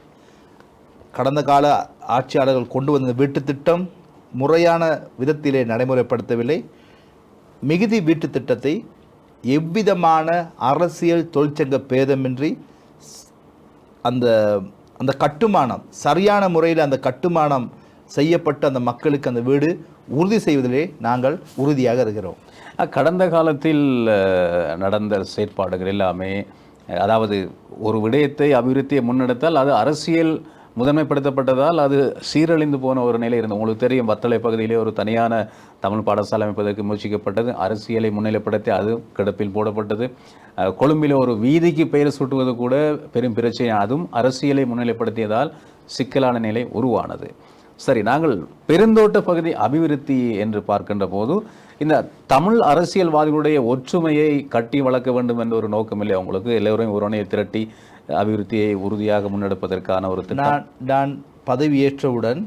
கடந்த கால ஆட்சியாளர்கள் கொண்டு வந்த வீட்டு திட்டம் முறையான விதத்திலே நடைமுறைப்படுத்தவில்லை. மிகுதி வீட்டு திட்டத்தை எவ்விதமான அரசியல் தொழிற்சங்க பேதமின்றி அந்த கட்டுமானம் சரியான முறையில் அந்த கட்டுமானம் செய்யப்பட்ட அந்த மக்களுக்கு அந்த வீடு உறுதி செய்வதிலே நாங்கள் உறுதியாக இருக்கிறோம். கடந்த காலத்தில் நடந்த செயற்பாடுகள் எல்லாமே, அதாவது ஒரு விடயத்தை அபிவிருத்தியை முன்னெடுத்தால் அது அரசியல் முதன்மைப்படுத்தப்பட்டதால் அது சீரழிந்து போன ஒரு நிலை இருந்தது. உங்களுக்கு தெரியும், வத்தளை பகுதியிலே ஒரு தனியான தமிழ் பாடசாலை அமைப்பதற்கு முயற்சிக்கப்பட்டது. அரசியலை முன்னிலைப்படுத்தி அது கிடப்பில் போடப்பட்டது. கொழும்பில் ஒரு வீதிக்கு பெயர் சூட்டுவது கூட பெரும் பிரச்சனை. அதுவும் அரசியலை முன்னிலைப்படுத்தியதால் சிக்கலான நிலை உருவானது. சரி, நாங்கள் பெருந்தோட்ட பகுதி அபிவிருத்தி என்று பார்க்கின்ற போது இந்த தமிழ் அரசியல்வாதிகளுடைய ஒற்றுமையை கட்டி வளர்க்க வேண்டும் என்ற ஒரு நோக்கம் இல்லை உங்களுக்கு? எல்லோரையும் ஒருவனையை திரட்டி அபிவிருத்தியை உறுதியாக முன்னெடுப்பதற்கான ஒரு திட்டம். நான் பதவியேற்றவுடன்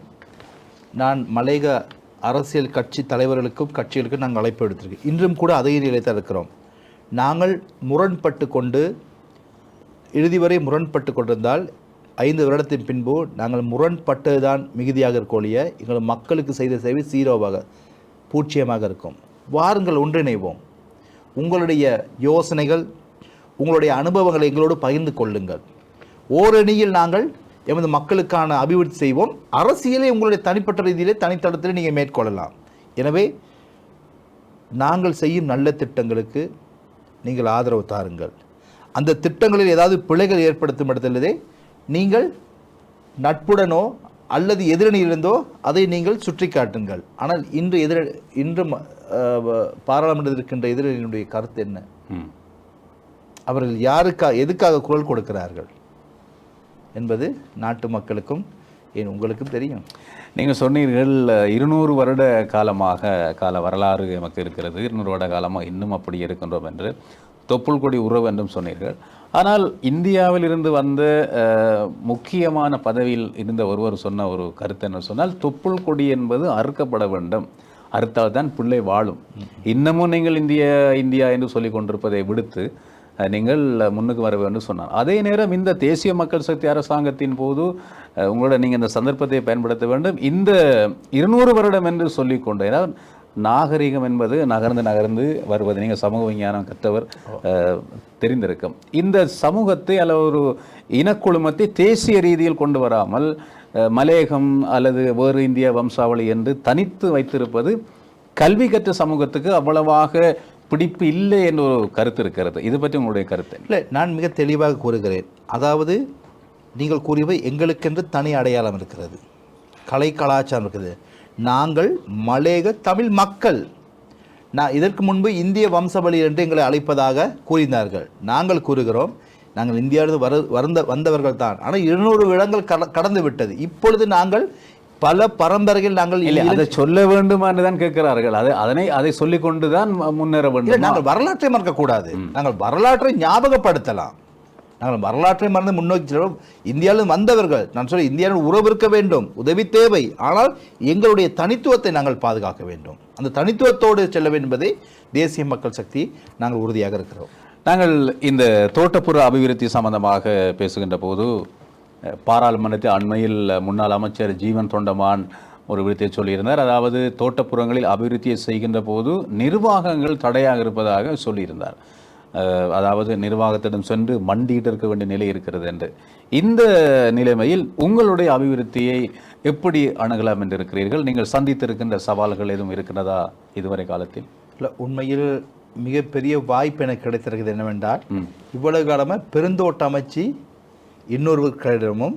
நான் மலையக அரசியல் கட்சி தலைவர்களுக்கும் கட்சிகளுக்கும் நாங்கள் அழைப்பு எடுத்திருக்கோம். இன்றும் கூட அதே நிலையத்தில் இருக்கிறோம். நாங்கள் முரண்பட்டு கொண்டு இறுதி வரை முரண்பட்டு கொண்டிருந்தால் 5 வருடத்தின் பின்பு நாங்கள் முரண்பட்டதுதான் மிகுதியாக இருக்கோழிய எங்கள் மக்களுக்கு செய்த சேவை சீரோவாக பூச்சியமாக இருக்கும். வாருங்கள், ஒன்றிணைவோம். உங்களுடைய யோசனைகள், உங்களுடைய அனுபவங்களை எங்களோடு பகிர்ந்து கொள்ளுங்கள். ஓரணியில் நாங்கள் எமது மக்களுக்கான அபிவிருத்தி செய்வோம். அரசியலை உங்களுடைய தனிப்பட்ட ரீதியிலே தனித்தளத்தில் நீங்கள் மேற்கொள்ளலாம். எனவே நாங்கள் செய்யும் நல்ல திட்டங்களுக்கு நீங்கள் ஆதரவு தாருங்கள். அந்த திட்டங்களில் ஏதாவது பிழைகள் ஏற்படுத்தும் இடத்திலே நீங்கள் நட்புடனோ அல்லது எதிரணியிலிருந்தோ அதை நீங்கள் சுற்றி காட்டுங்கள். ஆனால் இன்று பாராளுமன்றத்தில் இருக்கின்ற எதிரணியினுடைய கருத்து என்ன? அவர்கள் எதுக்காக குரல் கொடுக்கிறார்கள் என்பது நாட்டு மக்களுக்கும் உங்களுக்கும் தெரியும். நீங்கள் சொன்னீர்கள் 200 வருட கால வரலாறு நமக்கு இருக்கிறது, 200 வருட காலமாக இன்னும் அப்படி இருக்கின்றோம் என்று. தொப்புள் கொடி உறவு என்றும் சொன்னீர்கள். ஆனால் இந்தியாவில் இருந்து வந்த முக்கியமான பதவியில் இருந்த ஒருவர் சொன்ன ஒரு கருத்து என்ன சொன்னால், தொப்புள் கொடி என்பது அறுக்கப்பட வேண்டும், அறுத்தால் தான் பிள்ளை வாழும். இன்னமும் நீங்கள் இந்தியா என்று சொல்லிக் கொண்டிருப்பதை விடுத்து நீங்கள் முன்னுக்கு வர வேண்டும் சொன்னார். அதே நேரம் இந்த தேசிய மக்கள் சக்தி அரசாங்கத்தின் போது உங்களோட நீங்கள் இந்த சந்தர்ப்பத்தை பயன்படுத்த வேண்டும். இந்த 200 வருடம் என்று சொல்லிக்கொண்டு, ஏன்னா நாகரிகம் என்பது நகர்ந்து வருவது, நீங்கள் சமூக விஞ்ஞானம் கற்றவர், தெரிந்திருக்கும். இந்த சமூகத்தை அல்ல ஒரு இனக்குழுமத்தை தேசிய ரீதியில் கொண்டு வராமல் மலையகம் அல்லது வேறு இந்திய வம்சாவளி என்று தனித்து வைத்திருப்பது கல்வி கற்ற சமூகத்துக்கு அவ்வளவாக பிடிப்பு இல்லை என்ற ஒரு கருத்து இருக்கிறது. இது பற்றி உங்களுடைய கருத்து? இல்லை, நான் மிக தெளிவாக கூறுகிறேன். அதாவது நீங்கள் கூறியவை எங்களுக்கென்று தனி அடையாளம் இருக்கிறது, கலை கலாச்சாரம் இருக்குது. நாங்கள் மலையக தமிழ் மக்கள். இதற்கு முன்பு இந்திய வம்சவழி என்று எங்களை அழைப்பதாக கூறினார்கள். நாங்கள் கூறுகிறோம், நாங்கள் இந்தியாவிலிருந்து வந்தவர்கள் தான். ஆனால் 200 இடங்கள் கடந்து விட்டது. இப்பொழுது நாங்கள் பல பரம்பரைகள் நாங்கள் அதை சொல்ல வேண்டுமா என்றுதான் கேட்கிறார்கள். அதை சொல்லிக் கொண்டுதான் முன்னேற வேண்டும். நாங்கள் வரலாற்றை மறக்கக்கூடாது, நாங்கள் வரலாற்றை ஞாபகப்படுத்தலாம். நாங்கள் வரலாற்றை மறந்து முன்னோக்கி செல்வோம். இந்தியாவிலும் வந்தவர்கள், நான் சொல்ல இந்தியாவில் உறவு இருக்க வேண்டும், உதவி தேவை, ஆனால் எங்களுடைய தனித்துவத்தை நாங்கள் பாதுகாக்க வேண்டும். அந்த தனித்துவத்தோடு செல்ல வேண்டும் என்பதை தேசிய மக்கள் சக்தி நாங்கள் உறுதியாக இருக்கிறோம். நாங்கள் இந்த தோட்டப்புற அபிவிருத்தி சம்பந்தமாக பேசுகின்ற போது பாராளுமன்றத்தில் அண்மையில் முன்னாள் அமைச்சர் ஜீவன் தொண்டமான் ஒரு விடயத்தை சொல்லியிருந்தார். அதாவது தோட்டப்புறங்களில் அபிவிருத்தியை செய்கின்ற போது நிர்வாகங்கள் தடையாக இருப்பதாக சொல்லியிருந்தார். அதாவது நிர்வாகத்திடம் சென்று மண்டிட்டு இருக்க வேண்டிய நிலை இருக்கிறது என்று. இந்த நிலைமையில் உங்களுடைய அபிவிருத்தியை எப்படி அணுகலாம் என்று இருக்கிறீர்கள்? நீங்கள் சந்தித்திருக்கின்ற சவால்கள் எதுவும் இருக்கிறதா இதுவரை காலத்தில்? இல்லை, உண்மையில் மிகப்பெரிய வாய்ப்பு எனக்கு கிடைத்திருக்குது. என்னவென்றால், இவ்வளவு காலமாக பெருந்தோட்ட அமைச்சு இன்னொருவரிடமும்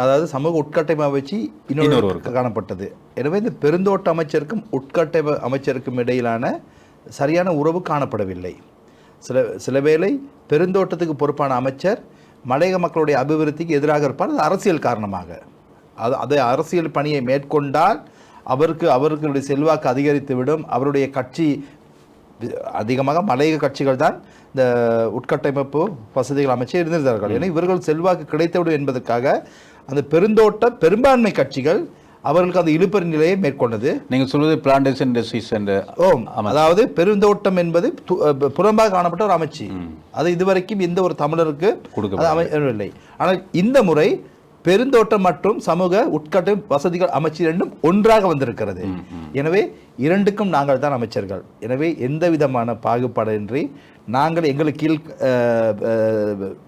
அதாவது சமூக உட்கட்டமைப்பு வச்சு இன்னொரு காணப்பட்டது. எனவே இந்த பெருந்தோட்ட அமைச்சருக்கும் உட்கட்டமைப்பு அமைச்சருக்கும் இடையிலான சரியான உறவு காணப்படவில்லை. சில வேளை பெருந்தோட்டத்துக்கு பொறுப்பான அமைச்சர் மலையக மக்களுடைய அபிவிருத்திக்கு எதிராக இருப்பார். அது அரசியல் காரணமாக. அதை அரசியல் பணியை மேற்கொண்டால் அவர்களுடைய செல்வாக்கு அதிகரித்துவிடும். அவருடைய கட்சி அதிகமாக மலையக கட்சிகள் தான் இந்த உட்கட்டமைப்பு வசதிகள் அமைச்சு இருந்திருந்தார்கள். ஏன்னா இவர்கள் செல்வாக்கு கிடைத்துவிடும் என்பதற்காக அந்த பெருந்தோட்ட பெரும்பான்மை கட்சிகள் அவர்களுக்கு அந்த இழுபறி நிலையை மேற்கொண்டது. நீங்கள் சொல்வது பிளான்டேஷன் இண்டஸ்ட்ரீஸ் என்று. அதாவது பெருந்தோட்டம் என்பது புறம்பாக காணப்பட்ட ஒரு அமைச்சு. அது இதுவரைக்கும் எந்த ஒரு தமிழருக்கு அமைச்சவில்லை. ஆனால் இந்த முறை பெருந்தோட்டம் மற்றும் சமூக உட்கட்டமைப்பு வசதிகள் அமைச்சு இரண்டும் ஒன்றாக வந்திருக்கிறது. எனவே இரண்டுக்கும் நாங்கள் தான் அமைச்சர்கள். எனவே எந்த விதமான பாகுபாடின்றி நாங்கள் எங்களுக்கு கீழ்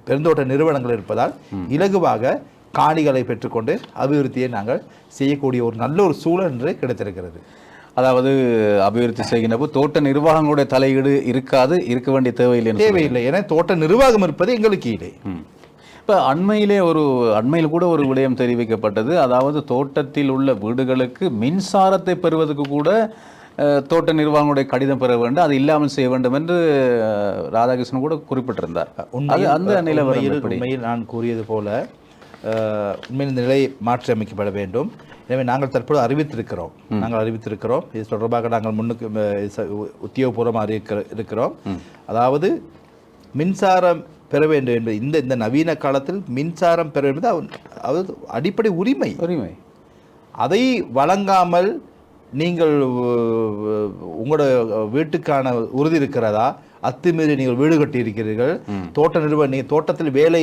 பெருந்தோட்ட நிறுவனங்கள் இருப்பதால் இலகுவாக காணிகளை பெற்றுக்கொண்டு அபிவிருத்தியை நாங்கள் செய்யக்கூடிய ஒரு நல்ல ஒரு சூழல் என்று கிடைத்திருக்கிறது. அதாவது அபிவிருத்தி செய்கின்ற தோட்ட நிர்வாகங்களுடைய தலையீடு இருக்க வேண்டிய தேவையில்லை. ஏன்னா தோட்ட நிர்வாகம் இருப்பது எங்களுக்கு ஈடே. இப்போ அண்மையில் கூட ஒரு விடயம் தெரிவிக்கப்பட்டது. அதாவது தோட்டத்தில் உள்ள வீடுகளுக்கு மின்சாரத்தை பெறுவதற்கு கூட தோட்ட நிர்வாகங்களுடைய கடிதம் பெற வேண்டும், அது இல்லாமல் செய்ய வேண்டும் என்று ராதாகிருஷ்ணன் கூட குறிப்பிட்டிருந்தார். அந்த உண்மையில் நான் கூறியது போல உண்மையில் இந்த நிலை மாற்றி அமைக்கப்பட வேண்டும். எனவே நாங்கள் தற்போது அறிவித்திருக்கிறோம். இது தொடர்பாக நாங்கள் முன்னுக்கு உத்தியோகபூர்வமாக இருக்கிறோம். அதாவது மின்சாரம் பெற வேண்டும் என்பது இந்த நவீன காலத்தில் மின்சாரம் பெற என்பது அது அடிப்படை உரிமை. அதை வழங்காமல் நீங்கள் உங்களோட வீட்டுக்கான உறுதி இருக்கிறதா? அத்துமீறி நீங்கள் வீடு கட்டி இருக்கிறீர்கள், தோட்டத்தில் வேலை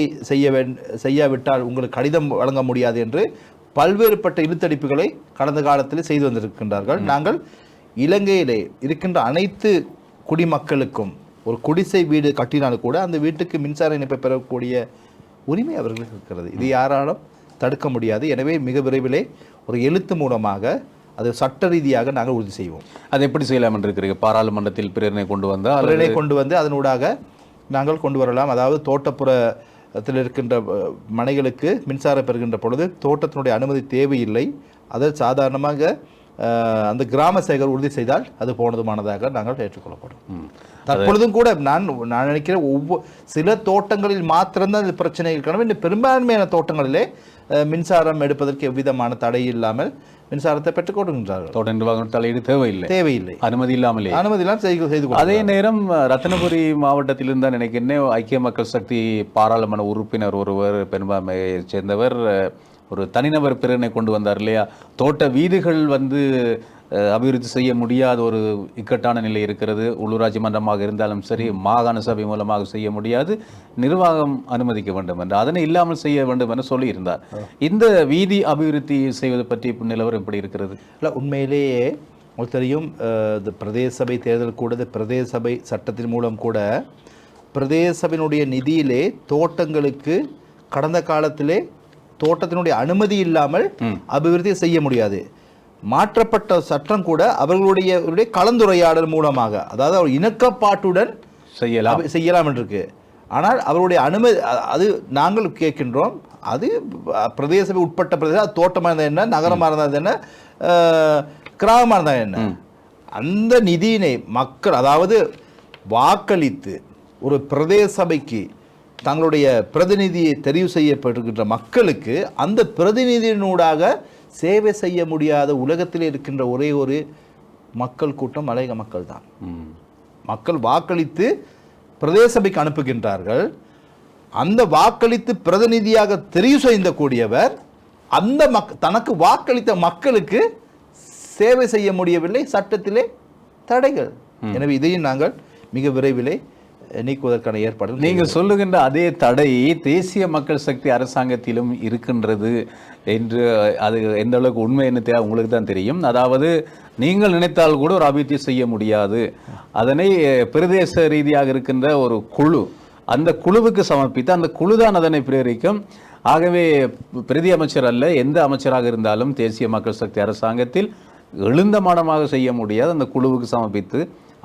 செய்யாவிட்டால் உங்களுக்கு கடிதம் வழங்க முடியாது என்று பல்வேறுபட்ட இழுத்தடிப்புகளை கடந்த காலத்தில் செய்து வந்திருக்கின்றார்கள். நாங்கள் இலங்கையிலே இருக்கின்ற அனைத்து குடிமக்களுக்கும் ஒரு குடிசை வீடு கட்டினாலும் கூட அந்த வீட்டுக்கு மின்சார இணைப்பை பெறக்கூடிய உரிமை அவர்களுக்கு இருக்கிறது. இது யாராலும் தடுக்க முடியாது. எனவே மிக விரைவிலே ஒரு எழுத்து மூலமாக அது சட்ட ரீதியாக நாங்கள் உறுதி செய்வோம். அது எப்படி செய்யலாம் என்று இருக்கிறீங்க? பாராளுமன்றத்தில் பிரேரணை கொண்டு வந்து அதனூடாக நாங்கள் கொண்டு வரலாம். அதாவது தோட்டப்புறத்தில் இருக்கின்ற மனைகளுக்கு மின்சாரம் பெறுகின்ற பொழுது தோட்டத்தினுடைய அனுமதி தேவையில்லை. அதை சாதாரணமாக அந்த கிராம சேகர் உறுதி செய்தால் அது போனதுமானதாக நாங்கள் ஏற்றுக்கொள்ளப்படும். தற்பொழுதும் கூட நான் நினைக்கிறேன் சில தோட்டங்களில் மாத்திரம்தான் இது பிரச்சனை இருக்கணும். இன்னும் பெரும்பான்மையான தோட்டங்களிலே மின்சாரம் எடுப்பதற்கு எவ்விதமான தடை இல்லாமல் மின்சாரத்தை பெற்றுக் கொடுக்கின்றார்கள். தோட்ட நிர்வாகம் தலையீடு தேவையில்லை, அனுமதி இல்லாமல் செய்து. அதே நேரம் ரத்தினபுரி மாவட்டத்திலிருந்து தான் நினைக்கிறேன் ஐக்கிய மக்கள் சக்தி பாராளுமன்ற உறுப்பினர் ஒருவர் பெரும்பான்மையை சேர்ந்தவர் ஒரு தனிநபர் பிரேரணை கொண்டு வந்தார் இல்லையா? தோட்ட வீதிகள் அபிவிருத்தி செய்ய முடியாத ஒரு இக்கட்டான நிலை இருக்கிறது. உள்ளூராட்சி மன்றமாக இருந்தாலும் சரி, மாகாண சபை மூலமாக செய்ய முடியாது, நிர்வாகம் அனுமதிக்க வேண்டும் என்று, அதனை இல்லாமல் செய்ய வேண்டும் என்று சொல்லியிருந்தார். இந்த வீதி அபிவிருத்தி செய்வது பற்றி நிலவரம் எப்படி இருக்கிறது? இல்லை, உண்மையிலேயே உங்களுக்கு தெரியும், இந்த பிரதேச சபை தேர்தல் கூட பிரதேச சபை சட்டத்தின் மூலம் கூட பிரதேச சபையினுடைய நிதியிலே தோட்டங்களுக்கு கடந்த காலத்திலே தோட்டத்தினுடைய அனுமதி இல்லாமல் அபிவிருத்தி செய்ய முடியாது. மாற்றப்பட்ட சட்டம் கூட அவர்களுடைய கலந்துரையாடல் மூலமாக, அதாவது அவர் இணக்கப்பாட்டுடன் செய்யலாம் என்று இருக்கு. ஆனால் அவருடைய அனுமதி அது நாங்கள் கேட்கின்றோம். அது பிரதேச சபை உட்பட்ட பிரதேசம், அது தோட்டமாக இருந்தால் என்ன, நகரமாக இருந்தால் என்ன, கிராமமாக இருந்தால் என்ன, அந்த நிதியினை மக்கள், அதாவது வாக்களித்து ஒரு பிரதேச சபைக்கு தங்களுடைய பிரதிநிதியை தெரிவு செய்யப்பட்டிருக்கின்ற மக்களுக்கு அந்த பிரதிநிதியினூடாக சேவை செய்ய முடியாத உலகத்தில் இருக்கின்ற ஒரே ஒரு மக்கள் கூட்டம் மலையக மக்கள் தான். மக்கள் வாக்களித்து பிரதேச சபைக்கு அனுப்புகின்றார்கள். அந்த வாக்களித்து பிரதிநிதியாக தெரிவு செய்யக்கூடியவர் அந்த தனக்கு வாக்களித்த மக்களுக்கு சேவை செய்ய முடியவில்லை, சட்டத்திலே தடைகள். எனவே இதையும் நாங்கள் மிக விரைவிலே நீக்குவதற்கான ஏற்பாடு. நீங்கள் சொல்லுகின்ற அதே தடை தேசிய மக்கள் சக்தி அரசாங்கத்திலும் இருக்கின்றது என்று அது எந்த அளவுக்கு உண்மை என்ன உங்களுக்கு தான் தெரியும். அதாவது நீங்கள் நினைத்தால் கூட ஒரு அபிவிருத்தி செய்ய முடியாது, அதனை பிரதேச ரீதியாக இருக்கின்ற ஒரு குழு, அந்த குழுவுக்கு சமர்ப்பித்து அந்த குழு தான் அதனை பிரேரிக்கும். ஆகவே பிரதி அமைச்சர் அல்ல, எந்த அமைச்சராக இருந்தாலும் தேசிய மக்கள் சக்தி அரசாங்கத்தில் எழுந்த மாடமாக செய்ய முடியாது, அந்த குழுவுக்கு சமர்ப்பித்து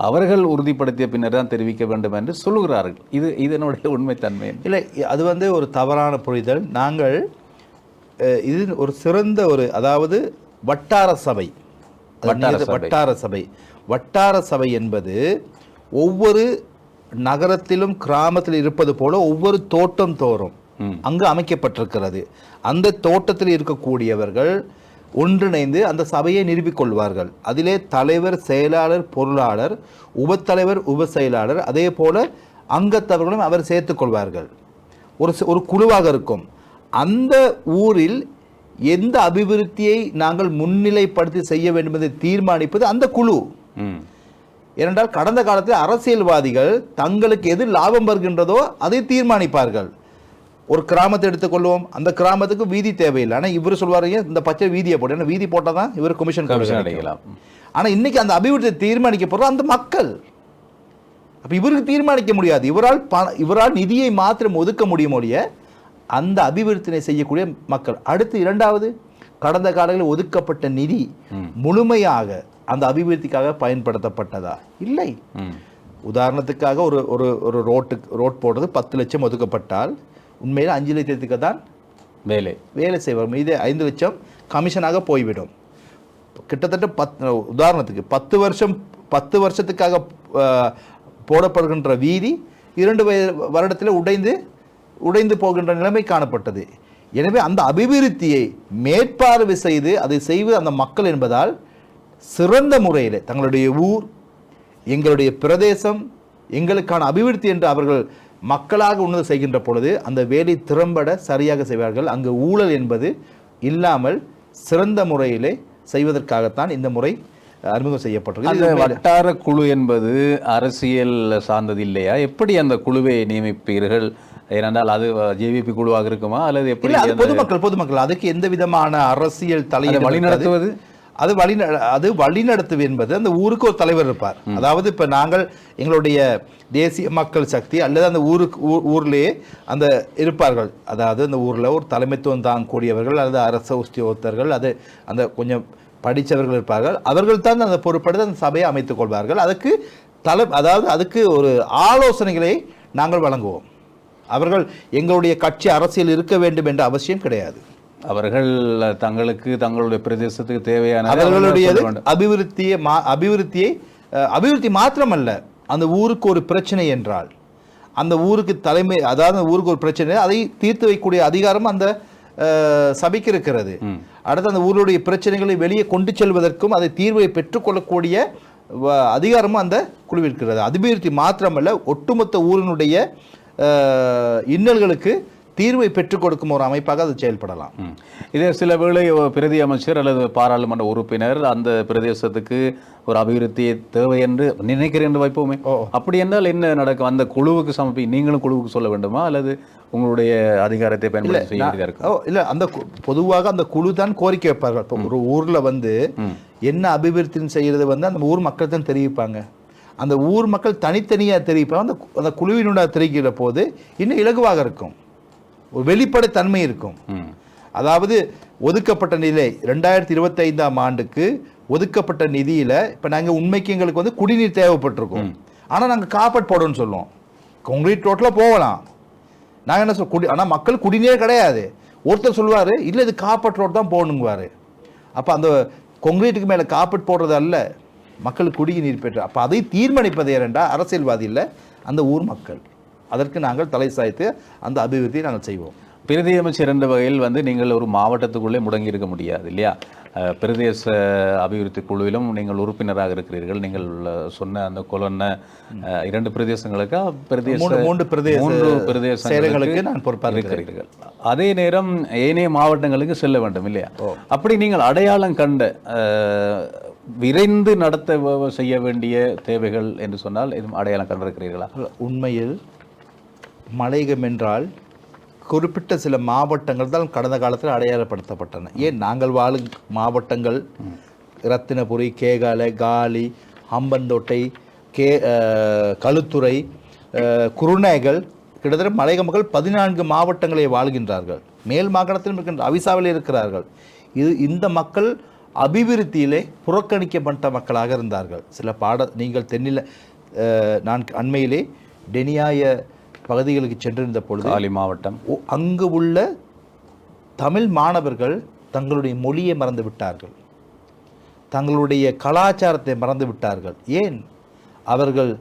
அவர்கள் உறுதிப்படுத்திய பின்னர் தான் தெரிவிக்க வேண்டும் என்று சொல்லுகிறார்கள். இது இதனுடைய உண்மைத்தன்மை இல்லை, அது ஒரு தவறான புரிதல். நாங்கள் இது ஒரு சிறந்த அதாவது வட்டார சபை. வட்டார சபை என்பது ஒவ்வொரு நகரத்திலும் கிராமத்தில் இருப்பது போல ஒவ்வொரு தோட்டம் தோறும் அங்கு அமைக்கப்பட்டிருக்கிறது. அந்த தோட்டத்தில் இருக்கக்கூடியவர்கள் ஒன்றிணைந்து அந்த சபையை நிறுவிக் கொள்வார்கள். அதிலே தலைவர், செயலாளர், பொருளாளர், உபத்தலைவர், உப செயலாளர், அதே போல அங்கத்தவர்களும் அவர் சேர்த்துக் கொள்வார்கள். ஒரு குழுவாக இருக்கும். அந்த ஊரில் எந்த அபிவிருத்தியை நாங்கள் முன்னிலைப்படுத்தி செய்ய வேண்டும் என்பதை தீர்மானிப்பது அந்த குழு. ஏனென்றால் கடந்த காலத்தில் அரசியல்வாதிகள் தங்களுக்கு எது லாபம் வருகின்றதோ அதை தீர்மானிப்பார்கள். ஒரு கிராமத்தை எடுத்துக்கொள்வோம், அந்த கிராமத்துக்கு வீதி தேவையில்லை, ஆனால் இவர் சொல்வாருங்க இந்த பச்சை வீதியை போட்டு, ஏன்னா வீதி போட்டால் தான் இவர் கமிஷன் அடையலாம். ஆனால் இன்னைக்கு அந்த அபிவிருத்தியை தீர்மானிக்க போகிறது அந்த மக்கள். அப்போ இவருக்கு தீர்மானிக்க முடியாது, இவரால் நிதியை மாத்திரம் ஒதுக்க முடியும் ஒழிய அந்த அபிவிருத்தினை செய்யக்கூடிய மக்கள். அடுத்து இரண்டாவது, கடந்த காலங்களில் ஒதுக்கப்பட்ட நிதி முழுமையாக அந்த அபிவிருத்திக்காக பயன்படுத்தப்பட்டதா? இல்லை. உதாரணத்துக்காக ஒரு ரோட் போடுறது 10 லட்சம் ஒதுக்கப்பட்டால் உண்மையில் 5 லட்சத்துக்கு தான் வேலை செய்வார். மீது 5 லட்சம் கமிஷனாக போய்விடும். கிட்டத்தட்ட உதாரணத்துக்கு 10 வருஷத்துக்காக போடப்படுகின்ற வீதி 2 வருடத்தில் உடைந்து போகின்ற நிலைமை காணப்பட்டது. எனவே அந்த அபிவிருத்தியை மேற்பார்வை செய்து அதை செய்வது அந்த மக்கள் என்பதால் சிறந்த முறையில் தங்களுடைய ஊர், எங்களுடைய பிரதேசம், எங்களுக்கான அபிவிருத்தி என்று அவர்கள் மக்களாக உணர்ந்து செய்கின்ற பொழுது அந்த வேலை திறம்பட சரியாக செய்வார்கள். அங்கு ஊழல் என்பது இல்லாமல் சிறந்த முறையிலே செய்வதற்காகத்தான் இந்த முறை அறிமுகம் செய்யப்பட்டது. அந்த வட்டார குழு என்பது அரசியல் சார்ந்தது இல்லையா? எப்படி அந்த குழுவை நியமிப்பீர்கள்? ஏனென்றால் அது ஜேவிபி குழுவாக இருக்குமா அல்லது எப்படி? பொதுமக்கள் அதுக்கு எந்த விதமான அரசியல் தலையை வழிநடத்துவது? அது வழிநடத்துவது என்பது அந்த ஊருக்கு ஒரு தலைவர் இருப்பார். அதாவது இப்ப நாங்கள் எங்களுடைய தேசிய மக்கள் சக்தி அல்லது அந்த ஊர்லேயே அந்த இருப்பார்கள். அதாவது அந்த ஊர்ல ஒரு தலைமைத்துவம் தாங்கக்கூடியவர்கள் அல்லது அரச உத்தியோகத்தர்கள், அது அந்த கொஞ்சம் படித்தவர்கள் இருப்பார்கள். அவர்கள் தான் அந்த பொறுப்படுத்த அந்த சபையை அமைத்துக் கொள்வார்கள். அதுக்கு ஒரு ஆலோசனைகளை நாங்கள் வழங்குவோம். அவர்கள் எங்களுடைய கட்சி அரசியல் இருக்க வேண்டும் என்ற அவசியம் கிடையாது. அவர்கள் தங்களுடைய பிரதேசத்துக்கு தேவையான அவர்களுடைய அபிவிருத்தி மாத்திரமல்ல, அந்த ஊருக்கு ஒரு பிரச்சனை என்றால் அந்த ஊருக்கு தலைமை, அதாவது ஊருக்கு ஒரு பிரச்சனை, அதை தீர்த்து வைக்கக்கூடிய அதிகாரம் அந்த சபைக்கு இருக்கிறது. அடுத்து அந்த ஊருடைய பிரச்சனைகளை வெளியே கொண்டு செல்வதற்கும் அதை தீர்வை பெற்றுக்கொள்ளக்கூடிய அதிகாரமும் அந்த குழுவில் இருக்கிறது. அபிவிருத்தி மாத்திரமல்ல, ஒட்டுமொத்த ஊரினுடைய இன்னல்களுக்கு தீர்வை பெற்றுக் கொடுக்கும் ஒரு அமைப்பாக அது செயல்படலாம். இதே சில வேளை பிரதி அமைச்சர் அல்லது பாராளுமன்ற உறுப்பினர் அந்த பிரதேசத்துக்கு ஒரு அபிவிருத்தி தேவை என்று நினைக்கிறேன் என்று வைப்போமே, அப்படி என்றால் என்ன நடக்கும்? அந்த குழுவுக்கு சமர்ப்பி நீங்களும் குழுவுக்கு சொல்ல வேண்டுமா அல்லது உங்களுடைய அதிகாரத்தை பயன்படுத்தி செய்ய வேண்டியதா இருக்கும்? இல்ல, அந்த பொதுவாக அந்த குழு தான் கோரிக்கை வைப்பார்கள். இப்போ ஒரு ஊர்ல என்ன அபிவிருத்தி செய்யறது அந்த ஊர் மக்கள் தான் தெரிவிப்பாங்க. அந்த ஊர் மக்கள் தனித்தனியாக தெரிவிப்பாங்க. அந்த குழுவினுடைய தெரிவிக்கிற போது இன்னும் இலகுவாக இருக்கும், ஒரு வெளிப்படை தன்மை இருக்கும். அதாவது ஒதுக்கப்பட்ட நிலை 2025ஆம் ஆண்டுக்கு ஒதுக்கப்பட்ட நிதியில இப்ப நாங்க உண்மைக்கு எங்களுக்கு குடிநீர் தேவைப்பட்டிருக்கும், ஆனா நாங்க காப்பட் போடணும்னு சொல்லுவோம். கான்கிரீட் ரோட்ல போகலாம், நாங்க என்ன சொல்ல, ஆனா மக்கள் குடிநீர் கிடையாது. ஒருத்தர் சொல்லுவாரு இல்ல இது காப்பட் ரோட் தான் போகணுங்குவாரு. அப்ப அந்த கான்கிரீட்டுக்கு மேல காப்பட் போடுறது அல்ல, மக்கள் குடிநீர் பெற்று. அப்ப அதை தீர்மானிப்பது ஏனென்றா அரசியல்வாதி இல்லை, அந்த ஊர் மக்கள். அதற்கு நாங்கள் தலை சாய்த்து அந்த அபிவிருத்தியை நாங்கள் செய்வோம். பிரதி அமைச்சர் என்ற வகையில் வந்து நீங்கள் ஒரு மாவட்டத்துக்குள்ளே முடங்கி இருக்க முடியாது இல்லையா? பிரதேச அபிவிருத்தி குழுவிலும் நீங்கள் உறுப்பினராக இருக்கிறீர்கள். நீங்கள் சொன்ன அந்த கொலன்ன 2 பிரதேசங்களுக்கு மூன்று பிரதேச செயல்களுக்கு நான் பொறுப்பாக இருக்கிறீர்கள். அதே நேரம் ஏனைய மாவட்டங்களுக்கு செல்ல வேண்டும் இல்லையா? அப்படி நீங்கள் அடையாளம் கண்ட விரைந்து நடத்த செய்ய வேண்டிய தேவைகள் என்று சொன்னால் எதுவும் அடையாளம் கண்டிருக்கிறீர்களா? உண்மையில் மலையகம் என்றால் குறிப்பிட்ட சில மாவட்டங்கள் தான் கடந்த காலத்தில் அடையாளப்படுத்தப்பட்டன. ஏன் நாங்கள் வாழும் மாவட்டங்கள் ரத்தினபுரி, கேகாலை, காலி, ஹம்பந்தோட்டை, களுத்துறை, குருநேகல், கிட்டத்தட்ட மலையக மக்கள் 14 மாவட்டங்களை வாழ்கின்றார்கள். மேல் மாகாணத்திலும் இருக்கின்ற அவிசாவில் இருக்கிறார்கள். இந்த மக்கள் அபிவிருத்தியிலே புறக்கணிக்கப்பட்ட மக்களாக இருந்தார்கள். சில நீங்கள் தென்னில நான் அண்மையிலே டெனியாய பகுதிகளுக்கு சென்றிருந்த பொழுது காலி மாவட்டம் அங்கு உள்ள தமிழ் மாணவர்கள் தங்களுடைய மொழியை மறந்து விட்டார்கள், தங்களுடைய கலாச்சாரத்தை மறந்து விட்டார்கள். ஏன்? அவர்கள்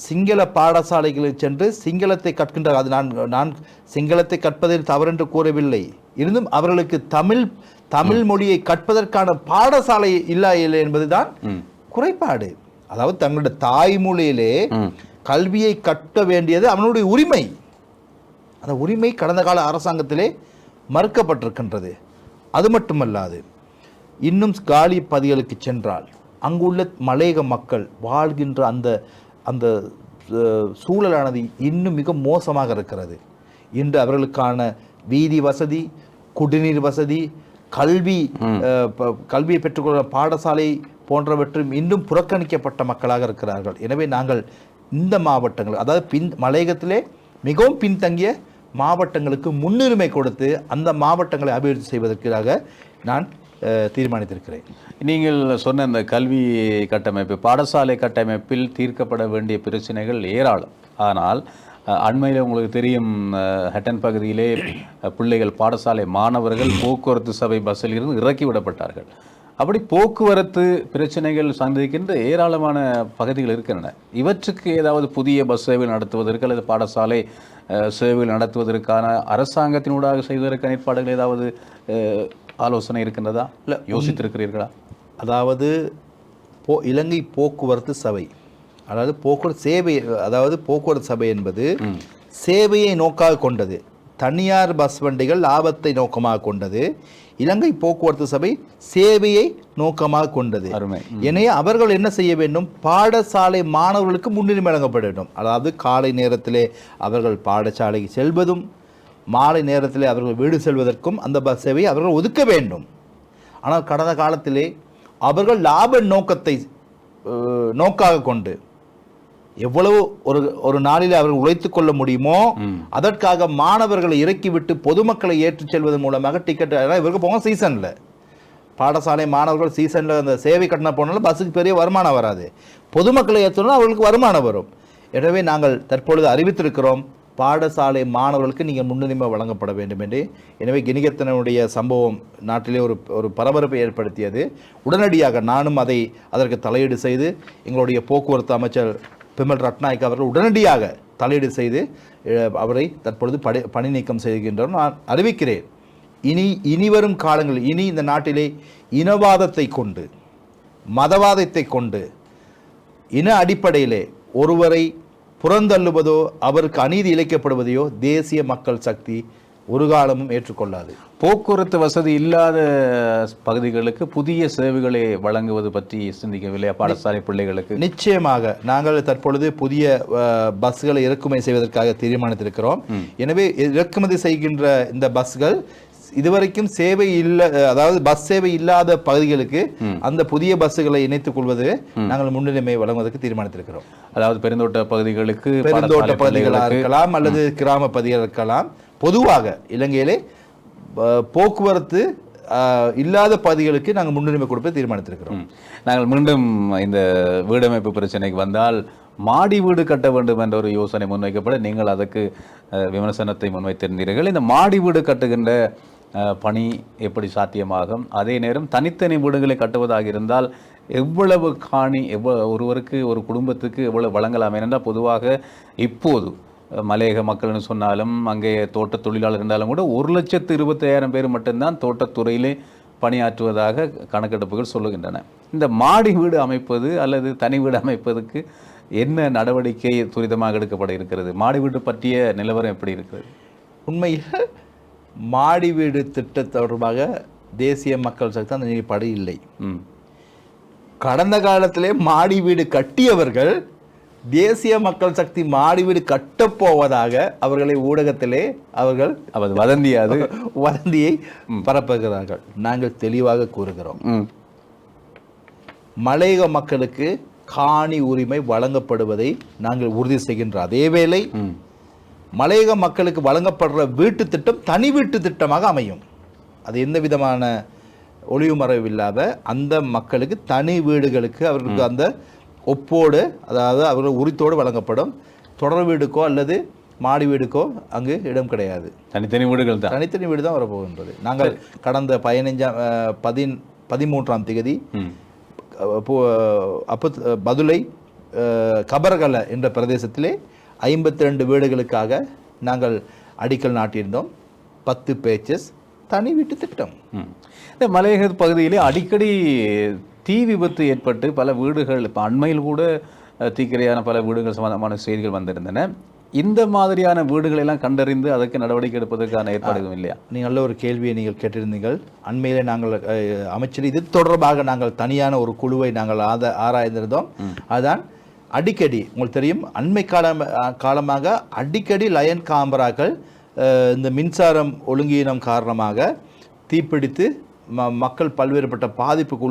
சிங்கள பாடசாலைகளில் சென்று சிங்களத்தை கற்கின்றார்கள். அது நான் சிங்களத்தை கற்பதில் தவறென்று கூறவில்லை. இருந்தும் அவர்களுக்கு தமிழ் மொழியை கற்பதற்கான பாடசாலை இல்லை என்பதுதான் குறைபாடு. அதாவது தங்களுடைய தாய்மொழியிலே கல்வியை கற்க வேண்டியது அவனுடைய உரிமை. அந்த உரிமை கடந்த கால அரசாங்கத்திலே மறுக்கப்பட்டிருக்கின்றது. அது மட்டுமல்லாது இன்னும் காலி பகுதிகளுக்கு சென்றால் அங்குள்ள மலையக மக்கள் வாழ்கின்ற அந்த சூழலானது இன்னும் மிக மோசமாக இருக்கிறது. இன்று அவர்களுக்கான வீதி வசதி, குடிநீர் வசதி, கல்வியை பெற்றுக்கொள்ள பாடசாலை போன்றவற்றும் இன்னும் புறக்கணிக்கப்பட்ட மக்களாக இருக்கிறார்கள். எனவே நாங்கள் இந்த மாவட்டங்கள், அதாவது மலையகத்திலே மிகவும் பின்தங்கிய மாவட்டங்களுக்கு முன்னுரிமை கொடுத்து அந்த மாவட்டங்களை அபிவிருத்தி செய்வதற்காக நான் தீர்மானித்திருக்கிறேன். நீங்கள் சொன்ன இந்த கல்வி கட்டமைப்பு, பாடசாலை கட்டமைப்பில் தீர்க்கப்பட வேண்டிய பிரச்சனைகள் ஏராளம். ஆனால் அண்மையில் உங்களுக்கு தெரியும், ஹட்டன் பகுதியிலே பிள்ளைகள், பாடசாலை மாணவர்கள் போக்குவரத்து சபை பஸ்ஸில் இருந்து இறக்கி விடப்பட்டார்கள். அப்படி போக்குவரத்து பிரச்சனைகள் சந்திக்கின்ற ஏராளமான பகுதிகள் இருக்கின்றன. இவற்றுக்கு ஏதாவது புதிய பஸ் சேவை நடத்துவதற்கு அல்லது பாடசாலை சேவைகள் நடத்துவதற்கான அரசாங்கத்தினூடாக செய்வதற்கான ஏற்பாடுகள் ஏதாவது ஆலோசனை இருக்கின்றதா? இல்லை யோசித்திருக்கிறீர்களா? அதாவது இலங்கை போக்குவரத்து சபை, அதாவது போக்குவரத்து சபை என்பது சேவையை நோக்காக கொண்டது. தனியார் பஸ் வண்டிகள் லாபத்தை நோக்கமாக கொண்டது. இலங்கை போக்குவரத்து சபை சேவையை நோக்கமாக கொண்டது. எனவே அவர்கள் என்ன செய்ய வேண்டும்? பாடசாலை மாணவர்களுக்கு முன்னுரிமை வழங்கப்பட வேண்டும். அதாவது காலை நேரத்திலே அவர்கள் பாடசாலைக்கு செல்வதும் மாலை நேரத்திலே அவர்கள் வீடு செல்வதற்கும் அந்த பஸ் சேவையை அவர்கள் ஒதுக்க வேண்டும். ஆனால் கடந்த காலத்திலே அவர்கள் லாப நோக்கத்தை நோக்காக கொண்டு எவ்வளவு ஒரு நாளில் அவர்கள் உழைத்துக் கொள்ள முடியுமோ அதற்காக மாணவர்களை இறக்கிவிட்டு பொதுமக்களை ஏற்றிச் செல்வதன் மூலமாக டிக்கெட், இவருக்கு போங்க சீசனில் பாடசாலை மாணவர்கள் சீசனில் அந்த சேவை கட்டணம் போனாலும் பஸ்ஸுக்கு பெரிய வருமானம் வராது. பொதுமக்களை ஏற்றணும், அவர்களுக்கு வருமானம் வரும். எனவே நாங்கள் தற்பொழுது அறிவித்திருக்கிறோம், பாடசாலை மாணவர்களுக்கு நீங்கள் முன்னுரிமை வழங்கப்பட வேண்டும் என்று. எனவே கினிகத்தனுடைய சம்பவம் நாட்டிலே ஒரு பரபரப்பை ஏற்படுத்தியது. உடனடியாக நானும் அதற்கு தலையீடு செய்து எங்களுடைய போக்குவரத்து அமைச்சர் பிமல் ரட்நாயக் அவர்கள் உடனடியாக தலையீடு செய்து அவரை தற்பொழுது பணி நீக்கம் செய்கின்றோம். நான் அறிவிக்கிறேன், இனிவரும் காலங்களில் இந்த நாட்டிலே இனவாதத்தை கொண்டு, மதவாதத்தை கொண்டு, இன அடிப்படையிலே ஒருவரை புறந்தள்ளுவதோ அவருக்கு அநீதி இழைக்கப்படுவதையோ தேசிய மக்கள் சக்தி ஒரு காலமும் ஏற்றுக்கொள்ளாது. போக்குவரத்து வசதி இல்லாத பகுதிகளுக்கு புதிய சேவைகளை வழங்குவது பற்றி சிந்திக்கவில்லையா? பாடசாலை பிள்ளைகளுக்கு நிச்சயமாக நாங்கள் தற்பொழுது புதிய பஸ்களை இறக்குமதி செய்வதற்காக தீர்மானித்திருக்கிறோம். எனவே இறக்குமதி செய்கின்ற இந்த பஸ்கள் இதுவரைக்கும் சேவை இல்லை, அதாவது பஸ் சேவை இல்லாத பகுதிகளுக்கு அந்த புதிய பஸ்ஸுகளை இணைத்துக் கொள்வது நாங்கள் முன்னுரிமை வழங்குவதற்கு தீர்மானித்திருக்கிறோம். அதாவது பெருந்தோட்ட பகுதிகளுக்கு, பெருந்தோட்ட பகுதிகளாக இருக்கலாம் அல்லது கிராம பகுதிகள் இருக்கலாம். பொதுவாக இலங்கையிலே போக்குவரத்து இல்லாத பகுதிகளுக்கு நாங்கள் முன்னுரிமை கொடுப்பதை தீர்மானித்திருக்கிறோம். நாங்கள் மீண்டும் இந்த வீடமைப்பு பிரச்சனைக்கு வந்தால், மாடி வீடு கட்ட வேண்டும் என்ற ஒரு யோசனை முன்வைக்கப்பட நீங்கள் அதற்கு விமர்சனத்தை முன்வைத்திருந்தீர்கள். இந்த மாடி வீடு கட்டுகின்ற பணி எப்படி சாத்தியமாகும்? அதே நேரம் தனித்தனி வீடுகளை கட்டுவதாக இருந்தால் எவ்வளவு காணி ஒருவருக்கு, ஒரு குடும்பத்துக்கு எவ்வளவு வழங்கலாம்? ஏனென்றால் பொதுவாக இப்போது மலையக மக்கள்னு சொன்னாலும் அங்கே தோட்ட தொழிலாளர் இருந்தாலும் கூட 1,25,000 பேர் மட்டும்தான் தோட்டத்துறையிலே பணியாற்றுவதாக கணக்கெடுப்புகள் சொல்லுகின்றன. இந்த மாடி வீடு அமைப்பது அல்லது தனி வீடு அமைப்பதற்கு என்ன நடவடிக்கை துரிதமாக எடுக்கப்பட இருக்கிறது? மாடி வீடு பற்றிய நிலவரம் எப்படி இருக்கிறது? உண்மையில் மாடி வீடு திட்டம் தொடர்பாக தேசிய மக்கள் சக்தி அந்த நிலைப்பாடு இல்லை. கடந்த காலத்திலே மாடி வீடு கட்டியவர்கள் தேசிய மக்கள் சக்தி மாடி வீடு கட்டப்போவதாக அவர்களை ஊடகத்திலே அவர்கள் வதந்தியை பரப்புகிறார்கள். நாங்கள் தெளிவாக கூறுகிறோம், மலையக மக்களுக்கு காணி உரிமை வழங்கப்படுவதை நாங்கள் உறுதி செய்கின்ற அதேவேளை மலையக மக்களுக்கு வழங்கப்படுற வீட்டு திட்டம் தனி வீட்டு திட்டமாக அமையும். அது எந்த விதமான ஒளிவு மறைவில்லாத அந்த மக்களுக்கு தனி வீடுகளுக்கு அவர்களுக்கு அந்த ஒப்போடு, அதாவது அவர்கள் உரித்தோடு வழங்கப்படும். தொடர் வீடுக்கோ அல்லது மாடி வீடுக்கோ அங்கு இடம் கிடையாது. தனித்தனி வீடுகள் தான், தனித்தனி வீடு தான் வரப்போகின்றது. நாங்கள் கடந்த 13ஆம் தேதி பதுளை கபரகல என்ற பிரதேசத்திலே 52 வீடுகளுக்காக நாங்கள் அடிக்கல் நாட்டியிருந்தோம். 10 பேச்சஸ் தனி வீட்டு திட்டம். இந்த மலையக பகுதியிலே அடிக்கடி தீ விபத்து ஏற்பட்டு பல வீடுகள், இப்போ அண்மையில் கூட தீக்கிரையான பல வீடுகள் சம்பந்தமான செய்திகள் வந்திருந்தன. இந்த மாதிரியான வீடுகளை எல்லாம் கண்டறிந்து அதற்கு நடவடிக்கை எடுப்பதற்கான ஏற்பாடு எதுவும் இல்லையா? நீங்கள் நல்ல ஒரு கேள்வியை நீங்கள் கேட்டிருந்தீர்கள். அண்மையிலே நாங்கள் அமைச்சர் இது தொடர்பாக நாங்கள் தனியான ஒரு குழுவை நாங்கள் ஆராய்ந்திருந்தோம். அதுதான் அடிக்கடி உங்களுக்கு தெரியும், அண்மை காலமாக அடிக்கடி லயன் காம்பராக்கள் இந்த மின்சாரம் ஒழுங்கீனம் காரணமாக தீப்பிடித்து மக்கள் பல்வேறுபட்ட பாதிப்புக்கு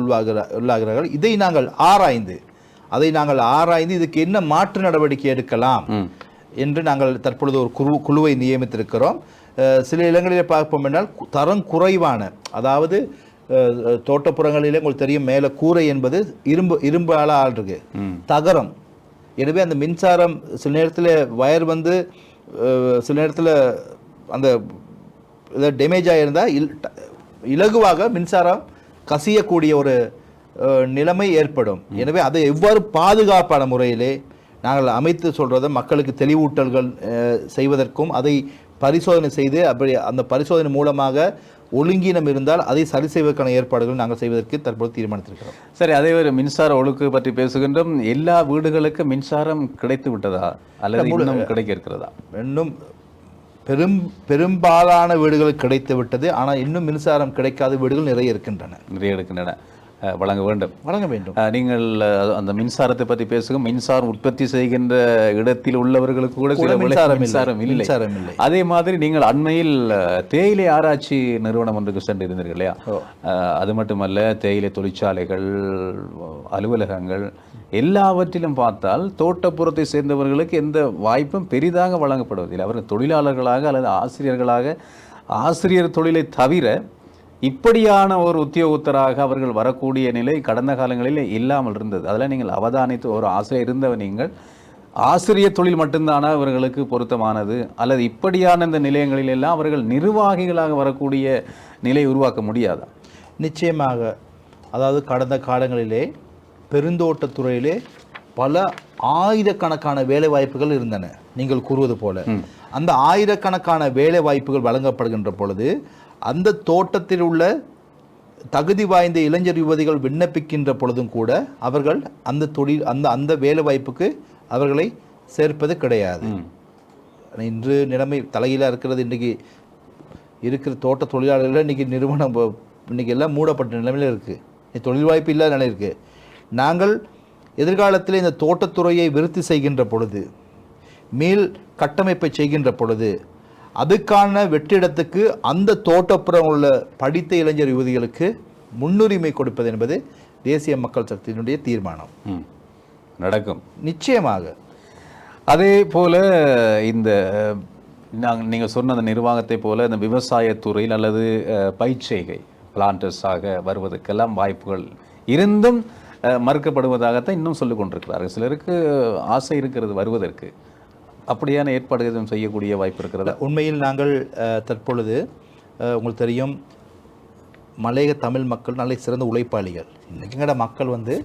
உள்ளாகிறார்கள். இதை நாங்கள் ஆராய்ந்து இதுக்கு என்ன மாற்று நடவடிக்கை எடுக்கலாம் என்று நாங்கள் தற்பொழுது ஒரு குழுவை நியமித்திருக்கிறோம். சில இடங்களிலே பார்ப்போம் என்றால் தரம் குறைவான, அதாவது தோட்டப்புறங்களிலே உங்களுக்கு தெரியும் மேலே கூரை என்பது இரும்பால ஆள்ருக்கு, தகரம். எனவே அந்த மின்சாரம் சில நேரத்தில் வயர் வந்து சில நேரத்தில் அந்த டேமேஜ் ஆகியிருந்தால் இலகுவாக மின்சாரம் கசியக்கூடிய ஒரு நிலைமை ஏற்படும். எனவே அதை எவ்வாறு பாதுகாப்பான முறையிலே நாங்கள் அமைத்து சொல்கிறத மக்களுக்கு தெளிவூட்டல்கள் செய்வதற்கும் அதை பரிசோதனை செய்து அப்படி அந்த பரிசோதனை மூலமாக ஒழுங்கீனம் இருந்தால் அதை சரி செய்வதற்கான ஏற்பாடுகள் நாங்கள் செய்வதற்கு தற்போது தீர்மானித்திருக்கிறோம். சரி, அதே ஒரு மின்சார ஒழுக்கு பற்றி பேசுகின்றோம். எல்லா வீடுகளுக்கும் மின்சாரம் கிடைத்து விட்டதா அல்லது இன்னும் கிடைக்க இருக்கிறதா? இன்னும் பெரும்பாலான வீடுகள் கிடைத்து விட்டது. ஆனால் இன்னும் மின்சாரம் கிடைக்காத வீடுகள் நிறைய இருக்கின்றன. வழங்க வேண்டும். நீங்கள் அந்த மின்சாரத்தை பற்றி பேசுங்க. மின்சாரம் உற்பத்தி செய்கின்ற இடத்தில் உள்ளவர்களுக்கு கூட சில மின்சாரம் இல்லை. அதே மாதிரி நீங்கள் அண்மையில் தேயிலை ஆராய்ச்சி நிறுவனம் ஒன்றுக்கு சென்று இருந்தீர்கள் இல்லையா? அது மட்டுமல்ல, தேயிலை தொழிற்சாலைகள், அலுவலகங்கள் எல்லாவற்றிலும் பார்த்தால் தோட்டப்புறத்தை சேர்ந்தவர்களுக்கு எந்த வாய்ப்பும் பெரிதாக வழங்கப்படுவதில்லை. அவர்கள் தொழிலாளர்களாக அல்லது ஆசிரியர் தொழிலை தவிர இப்படியான ஒரு உத்தியோகத்தராக அவர்கள் வரக்கூடிய நிலை கடந்த காலங்களில் இல்லாமல் இருந்தது. அதில் நீங்கள் அவதானித்து ஒரு ஆசிரியர் இருந்தவர், நீங்கள் ஆசிரியர் தொழில் மட்டும்தானா அவர்களுக்கு பொருத்தமானது அல்லது இப்படியான இந்த நிலையங்களில் எல்லாம் அவர்கள் நிர்வாகிகளாக வரக்கூடிய நிலை உருவாக்க முடியாதா? நிச்சயமாக. அதாவது கடந்த காலங்களிலே பெருந்தோட்டத்துறையிலே பல ஆயிரக்கணக்கான வேலை வாய்ப்புகள் இருந்தன. நீங்கள் கூறுவது போல அந்த ஆயிரக்கணக்கான வேலை வாய்ப்புகள் வழங்கப்படுகின்ற பொழுது அந்த தோட்டத்தில் உள்ள தகுதி வாய்ந்த இளைஞர் யுவதிகள் விண்ணப்பிக்கின்ற பொழுதும் கூட அவர்கள் அந்த தொழில் அந்த வேலை வாய்ப்புக்கு அவர்களை சேர்ப்பது கிடையாது. இன்று நிலைமை தலையில இருக்கிறது. இன்றைக்கி இருக்கிற தோட்ட தொழிலாளர்கள் இன்றைக்கி நிறுவனம் இன்றைக்கி எல்லாம் மூடப்பட்ட நிலைமையில் இருக்குது. தொழில் வாய்ப்பு இல்லாத நிலை இருக்குது. நாங்கள் எதிர்காலத்தில் இந்த தோட்டத்துறையை விருத்தி செய்கின்ற பொழுது, மேல் கட்டமைப்பை செய்கின்ற பொழுது அதுக்கான வெற்றிடத்துக்கு அந்த தோட்டப்புறம் உள்ள படித்த இளைஞர் யுவதிகளுக்கு முன்னுரிமை கொடுப்பது என்பது தேசிய மக்கள் சக்தியினுடைய தீர்மானம். நடக்கும் நிச்சயமாக. அதே போல இந்த நீங்கள் சொன்ன அந்த நிர்வாகத்தை போல இந்த விவசாயத்துறையில் அல்லது பயிற்சிகை பிளான்டர்ஸாக வருவதற்கெல்லாம் வாய்ப்புகள் இருந்தும் மறுக்கப்படுவதாகத்தான் இன்னும் சொல்லிக் கொண்டிருக்கிறார்கள். சிலருக்கு ஆசை இருக்கிறது வருவதற்கு. அப்படியான ஏற்பாடு எதுவும் செய்யக்கூடிய வாய்ப்பு இருக்கிறதா? உண்மையில் நாங்கள் தற்பொழுது உங்களுக்கு தெரியும், மலையக தமிழ் மக்கள் நல்ல சிறந்த உழைப்பாளிகள். இன்றைக்கிங்கட மக்கள் வந்து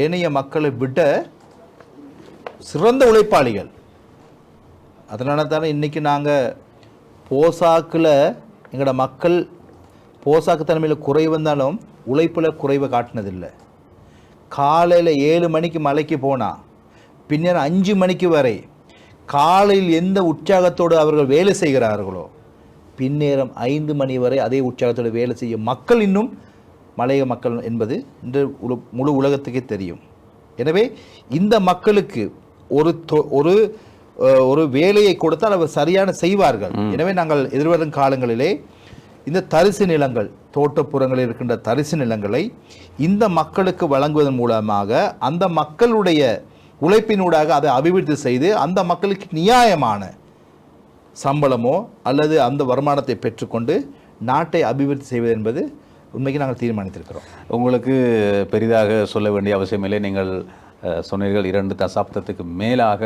ஏனைய மக்களை விட சிறந்த உழைப்பாளிகள். அதனால தானே இன்றைக்கி நாங்கள் போசாக்கில் எங்களோட மக்கள் போசாக்கு தன்மையில் குறை வந்தாலும் உழைப்பில் குறைவை காட்டினதில்லை. காலையில் 7 மணிக்கு மலைக்கு போனால் பின்னர் 5 மணிக்கு வரை காலையில் எந்த உற்சாகத்தோடு அவர்கள் வேலை செய்கிறார்களோ பின்னேரம் 5 மணி வரை அதே உற்சாகத்தோடு வேலை செய்ய மக்கள் இன்னும் மலையக மக்கள் என்பது இன்று முழு உலகத்துக்கே தெரியும். எனவே இந்த மக்களுக்கு ஒரு வேலையை கொடுத்தால் அவர் சரியான செய்வார்கள். எனவே நாங்கள் எதிர்வரும் காலங்களிலே இந்த தரிசு நிலங்கள், தோட்டப்புறங்களில் இருக்கின்ற தரிசு நிலங்களை இந்த மக்களுக்கு வழங்குவதன் மூலமாக அந்த மக்களுடைய உழைப்பினூடாக அதை அபிவிருத்தி செய்து அந்த மக்களுக்கு நியாயமான சம்பளமோ அல்லது அந்த வருமானத்தை பெற்றுக்கொண்டு நாட்டை அபிவிருத்தி செய்வது என்பது உண்மைக்கு நாங்கள் தீர்மானித்திருக்கிறோம். உங்களுக்கு பெரிதாக சொல்ல வேண்டிய அவசியமில்லை. நீங்கள் சொன்னீர்கள் 2 தசாப்தத்துக்கு மேலாக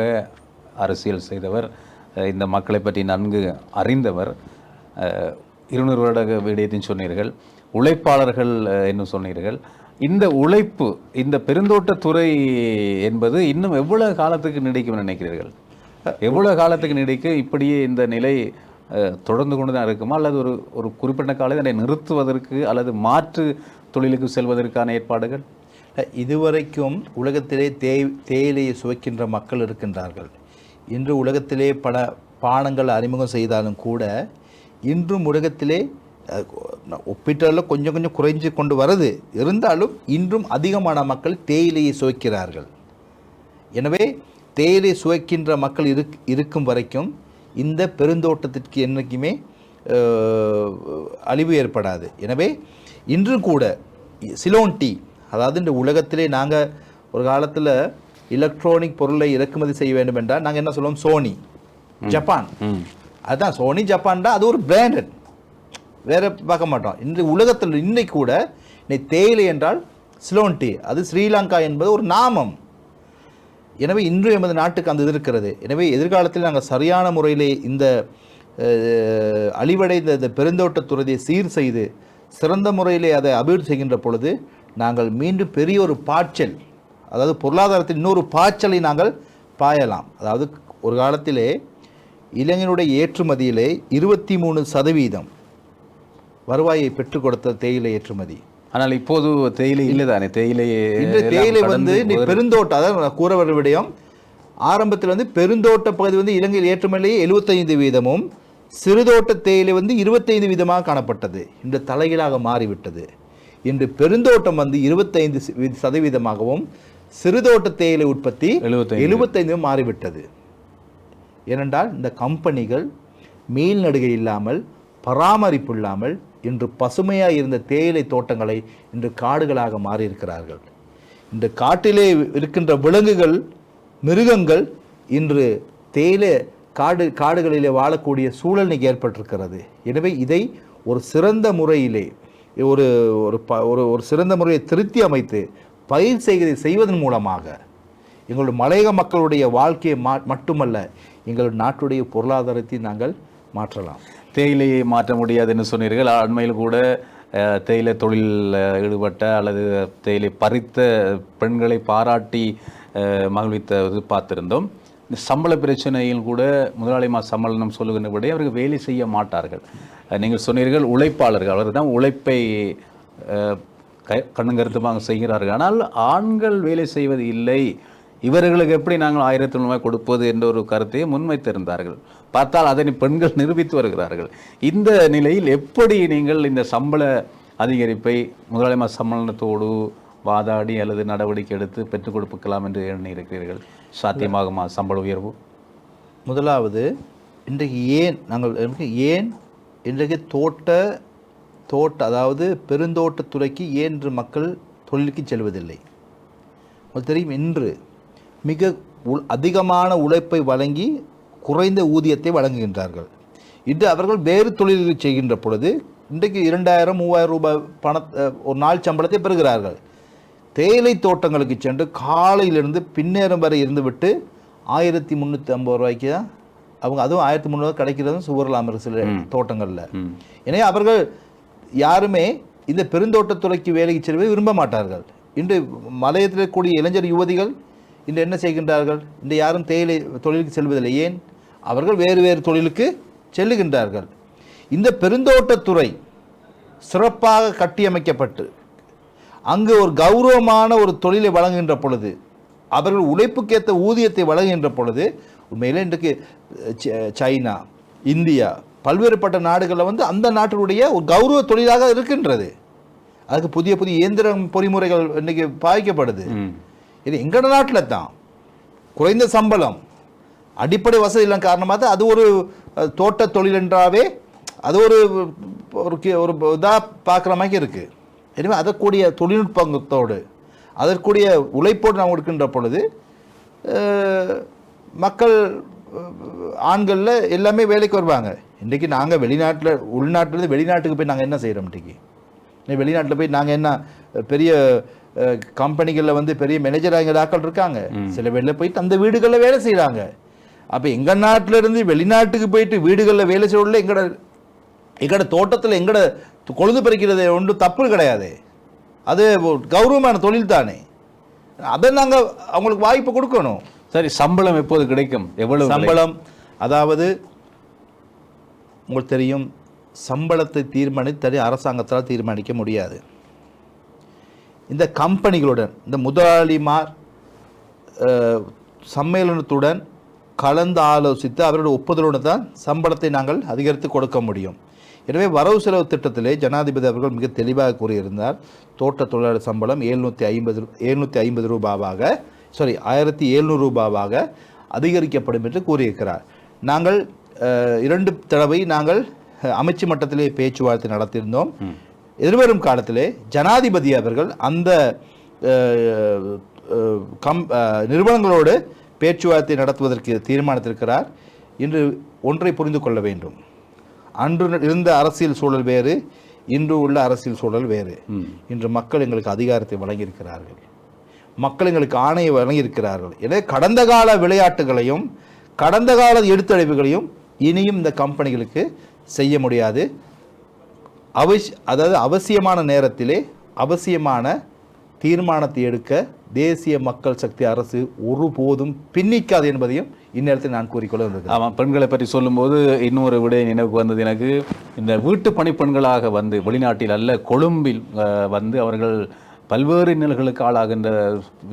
அரசியல் செய்தவர், இந்த மக்களை பற்றி நன்கு அறிந்தவர். 200 வருட விடயத்தையும் சொன்னீர்கள், உழைப்பாளர்கள் என்று சொன்னீர்கள். இந்த உழைப்பு, இந்த பெருந்தோட்டத்துறை என்பது இன்னும் எவ்வளவு காலத்துக்கு நீடிக்கும் நினைக்கிறீர்கள்? எவ்வளவு காலத்துக்கு நீடிக்கும்? இப்படியே இந்த நிலை தொடர்ந்து கொண்டு தான் இருக்குமா, அல்லது ஒரு குறிப்பிட்ட காலத்தை அதை நிறுத்துவதற்கு அல்லது மாற்று தொழிலுக்கு செல்வதற்கான ஏற்பாடுகள்? இதுவரைக்கும் உலகத்திலே தேயிலையை சுவைக்கின்ற மக்கள் இருக்கின்றார்கள். இன்று உலகத்திலே பல பானங்கள் அறிமுகம் செய்தாலும் கூட இன்றும் உலகத்திலே ஒப்பீட்டளவில் கொஞ்சம் கொஞ்சம் குறைஞ்சு கொண்டு வருது. இருந்தாலும் இன்றும் அதிகமான மக்கள் தேயிலையை சுவைக்கிறார்கள். எனவே தேயிலை சுவைக்கின்ற மக்கள் இருக்கும் வரைக்கும் இந்த பெருந்தோட்டத்திற்கு என்றைக்குமே அழிவு ஏற்படாது. எனவே இன்றும் கூட சிலோன் டீ, அதாவது இந்த உலகத்திலே நாங்கள் ஒரு காலத்தில் எலக்ட்ரானிக் பொருளை இறக்குமதி செய்ய வேண்டும் என்றால் நாங்கள் என்ன சொல்லுவோம், சோனி ஜப்பான். அதுதான் சோனி ஜப்பான் தான், அது ஒரு பிராண்டட், வேறு பார்க்க மாட்டோம். இன்று உலகத்தில் இன்னைக்கு கூட தேயிலை என்றால் சிலோன் டீ, அது ஸ்ரீலங்கா என்பது ஒரு நாமம். எனவே இன்று எமது நாட்டுக்கு அந்த இது இருக்கிறது. எனவே எதிர்காலத்தில் நாங்கள் சரியான முறையிலே இந்த அழிவடைந்த இந்த பெருந்தோட்டத்துறையை சீர் செய்து சிறந்த முறையிலே அதை அபிவிருத்தி செய்கின்ற பொழுது நாங்கள் மீண்டும் பெரிய ஒரு பாய்ச்சல், அதாவது பொருளாதாரத்தில் இன்னொரு பாய்ச்சலை நாங்கள் பாயலாம். அதாவது ஒரு காலத்திலே இளைஞனுடைய ஏற்றுமதியிலே 23% வருவாயை பெற்றுக் கொடுத்த தேயிலை ஏற்றுமதி. ஆனால் இப்போது தேயிலை இல்லை தானே? தேயிலை வந்து பெருந்தோட்டம், அதாவது கூற வர விடயம், ஆரம்பத்தில் வந்து பெருந்தோட்ட பகுதி வந்து இலங்கையில் ஏற்றுமதியிலேயே 75%, சிறுதோட்ட தேயிலை வந்து 25% காணப்பட்டது. இன்று தலைகீழாக மாறிவிட்டது. இன்று பெருந்தோட்டம் வந்து 25%, சிறுதோட்ட தேயிலை உற்பத்தி 75% மாறிவிட்டது. ஏனென்றால் இந்த கம்பெனிகள் மீள் நடுகை இல்லாமல், பராமரிப்பு இல்லாமல் இன்று பசுமையாக இருந்த தேயிலை தோட்டங்களை இன்று காடுகளாக மாறியிருக்கிறார்கள். இந்த காட்டிலே இருக்கின்ற விலங்குகள், மிருகங்கள் இன்று தேயிலை காடுகளிலே வாழக்கூடிய சூழல் ஏற்பட்டிருக்கிறது. எனவே இதை ஒரு சிறந்த முறையிலே ஒரு சிறந்த முறையை திருத்தி அமைத்து பயிர் செய்வதன் மூலமாக எங்களுடைய மலையக மக்களுடைய வாழ்க்கையை மட்டுமல்ல, எங்கள் நாட்டுடைய பொருளாதாரத்தை நாங்கள் மாற்றலாம். தேயிலையை மாற்ற முடியாதுன்னு சொன்னீர்கள். அண்மையில் கூட தேயிலை தொழிலில் ஈடுபட்ட அல்லது தேயிலை பறித்த பெண்களை பாராட்டி மகிழ்வித்தது பார்த்திருந்தோம். இந்த சம்பள பிரச்சனையில் கூட முதலாளிமா சம்பளம் சொல்லுகின்றபடி அவர்கள் வேலை செய்ய மாட்டார்கள். நீங்கள் சொன்னீர்கள் உழைப்பாளர்கள், அவர்கள் தான் உழைப்பை கண்ணுங்கருத்துமாக செய்கிறார்கள். ஆனால் ஆண்கள் வேலை செய்வது இல்லை, இவர்களுக்கு எப்படி நாங்கள் 1000 ரூபாய் கொடுப்பது என்ற ஒரு கருத்தை முன்வைத்திருந்தார்கள். பார்த்தால் அதனை பெண்கள் நிரூபித்து வருகிறார்கள். இந்த நிலையில் எப்படி நீங்கள் இந்த சம்பள அதிகரிப்பை முதலாளிமா சம்பளத்தோடு வாதாடி அல்லது நடவடிக்கை எடுத்து பெற்றுக் கொடுக்கலாம் என்று எண்ணி இருக்கிறீர்கள்? சாத்தியமாகுமா சம்பள உயர்வு? முதலாவது, இன்றைக்கு ஏன் இன்றைக்கு தோட்ட அதாவது பெருந்தோட்டத்துறைக்கு ஏன் மக்கள் தொழிலுக்கு செல்வதில்லை? தெரியும், இன்று மிக அதிகமான உழைப்பை வழங்கி குறைந்த ஊதியத்தை வழங்குகின்றார்கள். இன்று அவர்கள் வேறு தொழில்கள் செய்கின்ற பொழுது இன்றைக்கு 2000-3000 ரூபாய் ஒரு நாள் சம்பளத்தை பெறுகிறார்கள். தேயிலை தோட்டங்களுக்கு சென்று காலையிலிருந்து பின்னேரம் வரை இருந்துவிட்டு 1350 ரூபாய்க்கு தான் அவங்க, அதுவும் 1300 கிடைக்கிறதும் சுவரலாம் சில தோட்டங்களில். எனவே அவர்கள் யாருமே இந்த பெருந்தோட்டத்துறைக்கு வேலைக்கு செல்வதை விரும்ப மாட்டார்கள். இன்று மலையத்தில் கூடிய இளைஞர் யுவதிகள் இன்று என்ன செய்கின்றார்கள்? இன்று யாரும் தேயிலை தொழிலுக்கு செல்வதில்லை. ஏன்? அவர்கள் வேறு வேறு தொழிலுக்கு செல்லுகின்றார்கள். இந்த பெருந்தோட்டத்துறை சிறப்பாக கட்டியமைக்கப்பட்டு அங்கு ஒரு கௌரவமான ஒரு தொழிலை வழங்குகின்ற பொழுது, அவர்கள் உழைப்புக்கேற்ற ஊதியத்தை வழங்குகின்ற பொழுது, உண்மையிலே இன்றைக்கு சைனா, இந்தியா, பல்வேறுபட்ட நாடுகளில் வந்து அந்த நாட்டினுடைய ஒரு கௌரவ தொழிலாக இருக்கின்றது. அதுக்கு புதிய புதிய இயந்திர பொறிமுறைகள் இன்றைக்கி பாதிக்கப்படுது. இது எங்கட நாட்டில் தான் குறைந்த சம்பளம், அடிப்படை வசதி எல்லாம் காரணமாக தான் அது ஒரு தோட்ட தொழில் என்றாவே அது ஒரு ஒரு இதாக பார்க்குற மாதிரி இருக்குது. எனவே அதற்குரிய தொழில்நுட்பத்தோடு அதற்குரிய உழைப்போடு நாம் இருக்கின்ற பொழுது மக்கள் ஆண்களில் எல்லாமே வேலைக்கு வருவாங்க. இன்றைக்கி நாங்கள் வெளிநாட்டில் உள்நாட்டிலேருந்து வெளிநாட்டுக்கு போய் நாங்கள் என்ன செய்கிறோம்? இன்றைக்கி வெளிநாட்டில் போய் நாங்கள் என்ன பெரிய கம்பெனிகளில் வந்து பெரிய மேனேஜராக எங்கள் ஆட்கள் இருக்காங்க. சில பேரில் போயிட்டு அந்த வீடுகளில் வேலை செய்கிறாங்க. அப்போ எங்கள் நாட்டிலேருந்து வெளிநாட்டுக்கு போயிட்டு வீடுகளில் வேலை செய்யல எங்களோட தோட்டத்தில் எங்களோட கொழுந்து பறிக்கிறது ஒன்றும் தப்பு கிடையாது. அது கௌரவமான தொழில் தானே. அதை நாங்கள் அவங்களுக்கு வாய்ப்பு கொடுக்கணும். சரி, சம்பளம் எப்போது கிடைக்கும்? எவ்வளவு சம்பளம்? அதாவது உங்களுக்கு தெரியும், சம்பளத்தை தீர்மானித்து அரசாங்கத்தால் தீர்மானிக்க முடியாது. இந்த கம்பெனிகளுடன், இந்த முதலாளிமார் சம்மேளனத்துடன் கலந்து ஆலோசித்து அவருடைய ஒப்புதலுடன் தான் சம்பளத்தை நாங்கள் அதிகரித்து கொடுக்க முடியும். எனவே வரவு செலவு திட்டத்திலே ஜனாதிபதி அவர்கள் மிக தெளிவாக கூறியிருந்தார். தோட்ட தொழிலாளர் சம்பளம் 1750 ரூபாவாக 1700 ரூபாவாக அதிகரிக்கப்படும் என்று கூறியிருக்கிறார். நாங்கள் 2 தடவை நாங்கள் அமைச்சு மட்டத்திலே பேச்சுவார்த்தை நடத்தியிருந்தோம். எதிர்வரும் காலத்திலே ஜனாதிபதி அவர்கள் அந்த நிறுவனங்களோடு பேச்சுவார்த்தை நடத்துவதற்கு தீர்மானித்திருக்கிறார். இன்று ஒன்றை புரிந்து கொள்ள வேண்டும். அன்று இருந்த அரசியல் சூழல் வேறு, இன்று உள்ள அரசியல் சூழல் வேறு. இன்று மக்கள் எங்களுக்கு அதிகாரத்தை வழங்கியிருக்கிறார்கள், மக்கள் எங்களுக்கு ஆணையை வழங்கியிருக்கிறார்கள். எனவே கடந்த கால விளையாட்டுகளையும் கடந்த கால எடுத்தடைவுகளையும் இனியும் இந்த கம்பெனிகளுக்கு செய்ய முடியாது. அதாவது அவசியமான நேரத்திலே அவசியமான தீர்மானத்தை எடுக்க தேசிய மக்கள் சக்தி அரசு ஒருபோதும் பின்னிக்காது என்பதையும் இந்நேரத்தில் நான் கூறிக்கொள்ள வந்தது. ஆமாம், பெண்களை பற்றி சொல்லும்போது இன்னொரு விடை நினைவுக்கு வந்தது எனக்கு. இந்த வீட்டு பணிப்பெண்களாக வந்து வெளிநாட்டில் அல்ல, கொழும்பில் வந்து அவர்கள் பல்வேறு இன்னல்களுக்கு ஆளாகின்ற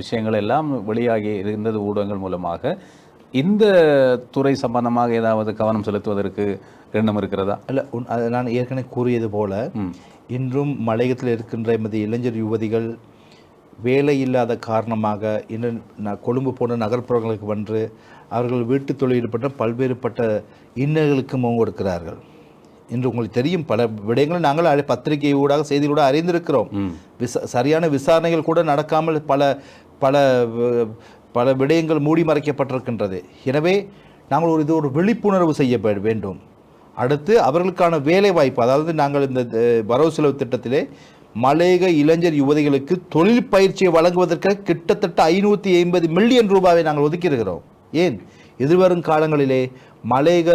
விஷயங்கள் எல்லாம் வெளியாகி இருந்தது ஊடகங்கள் மூலமாக. இந்த துறை சம்பந்தமாக ஏதாவது கவனம் செலுத்துவதற்கு எண்ணம் இருக்கிறதா? இல்லை, நான் ஏற்கனவே கூறியது போல இன்றும் மலையகத்தில் இருக்கின்ற எமது இளைஞர் யுவதிகள் வேலை இல்லாத காரணமாக இன்னும் கொழும்பு போன்ற நகர்ப்புறங்களுக்கு வந்து அவர்கள் வீட்டு தொழில்பட்ட பல்வேறுபட்ட இன்னல்களுக்கு முகம் கொடுக்கிறார்கள். இன்று உங்களுக்கு தெரியும், பல விடயங்களை நாங்கள் பத்திரிகை ஊடாக செய்திகளோட அறிந்திருக்கிறோம். சரியான விசாரணைகள் கூட நடக்காமல் பல பல பல விடயங்கள் மூடி மறைக்கப்பட்டிருக்கின்றது. எனவே நாங்கள் இது ஒரு விழிப்புணர்வு செய்ய வேண்டும். அடுத்து அவர்களுக்கான வேலை வாய்ப்பு, அதாவது நாங்கள் இந்த வரவு செலவு திட்டத்திலே மலையக இளைஞர் யுவதிகளுக்கு தொழில் பயிற்சியை வழங்குவதற்காக கிட்டத்தட்ட 550 மில்லியன் ரூபாயை நாங்கள் ஒதுக்கியிருக்கிறோம். ஏன்? எதிர்வரும் காலங்களிலே மலையக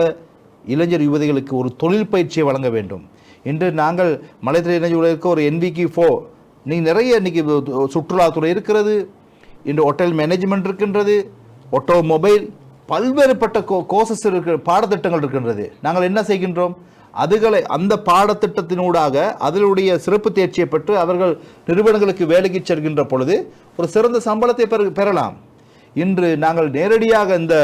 இளைஞர் யுவதிகளுக்கு ஒரு தொழில் பயிற்சியை வழங்க வேண்டும். இன்று நாங்கள் மலையக இளைஞர் யுவதிகளுக்கு ஒரு NVQ4, நீங்கள் நிறைய இன்றைக்கி சுற்றுலாத்துறை இருக்கிறது, இன்று ஹோட்டல் மேனேஜ்மெண்ட் இருக்கின்றது, ஆட்டோமொபைல், பல்வேறுபட்ட கோர்சஸ் இருக்கிற பாடத்திட்டங்கள் இருக்கின்றது. நாங்கள் என்ன செய்கின்றோம்? அதுகளை அந்த பாடத்திட்டத்தினூடாக அதனுடைய சிறப்பு தேர்ச்சியை பெற்று அவர்கள் நிறுவனங்களுக்கு வேலைக்கு செல்கின்ற பொழுது ஒரு சிறந்த சம்பளத்தை பெறலாம். இன்று நாங்கள் நேரடியாக இந்த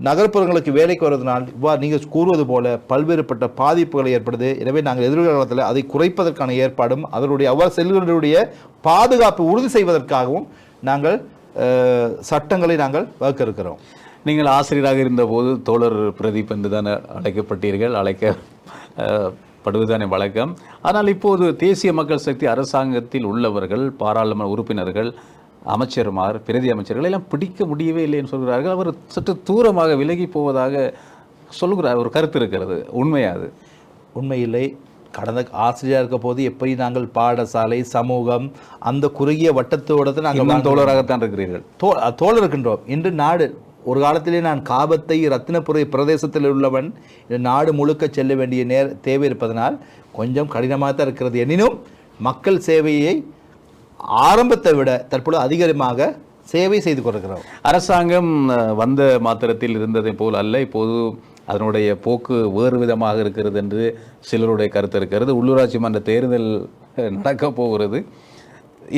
நகர்ப்புறங்களுக்கு வேலைக்கு வருவதனால் நீங்கள் கூறுவது போல பல்வேறுபட்ட பாதிப்புகளை ஏற்படுது. எனவே நாங்கள் எதிர்காலத்தில் அதை குறைப்பதற்கான ஏற்பாடும் அதனுடைய அவ்வாறு செல்களுடைய பாதுகாப்பு உறுதி செய்வதற்காகவும் நாங்கள் சட்டங்களை நாங்கள் வகுக்க இருக்கிறோம். நீங்கள் ஆசிரியராக இருந்தபோது தோழர் பிரதீப் என்று தானே அழைக்கப்பட்டீர்கள், அழைக்கப்படுவதுதானே வழக்கம். ஆனால் இப்போது தேசிய மக்கள் சக்தி அரசாங்கத்தில் உள்ளவர்கள், பாராளுமன்ற உறுப்பினர்கள், அமைச்சர்மார், பிரதி அமைச்சர்கள் எல்லாம் பிடிக்க முடியவே இல்லைன்னு சொல்கிறார்கள். அவர் சற்று தூரமாக விலகி போவதாக சொல்கிறார், ஒரு கருத்து இருக்கிறது. உண்மையாது? உண்மையில்லை. கடந்த ஆசிரியராக இருக்க போது எப்படி நாங்கள் பாடசாலை, சமூகம், அந்த குறுகிய வட்டத்தோடு நாங்கள் தோழராகத்தான் இருக்கிறீர்கள். தோழர் இருக்கின்றோம். இன்று நாடு, ஒரு காலத்திலே நான் காபத்தை ரத்தினபுரி பிரதேசத்தில் உள்ளவன், நாடு முழுக்க செல்ல வேண்டிய தேவை இருப்பதனால் கொஞ்சம் கடினமாக தான் இருக்கிறது. எனினும் மக்கள் சேவையை ஆரம்பத்தை விட தற்போது அதிகமாக சேவை செய்து கொண்டிருக்கிறோம். அரசாங்கம் வந்த மாத்திரத்தில் இருந்ததை போல் அல்ல, இப்போது அதனுடைய போக்கு வேறு விதமாக இருக்கிறது என்று சிலருடைய கருத்து இருக்கிறது. உள்ளூராட்சி மன்ற தேர்தல் நடக்கப் போகிறது.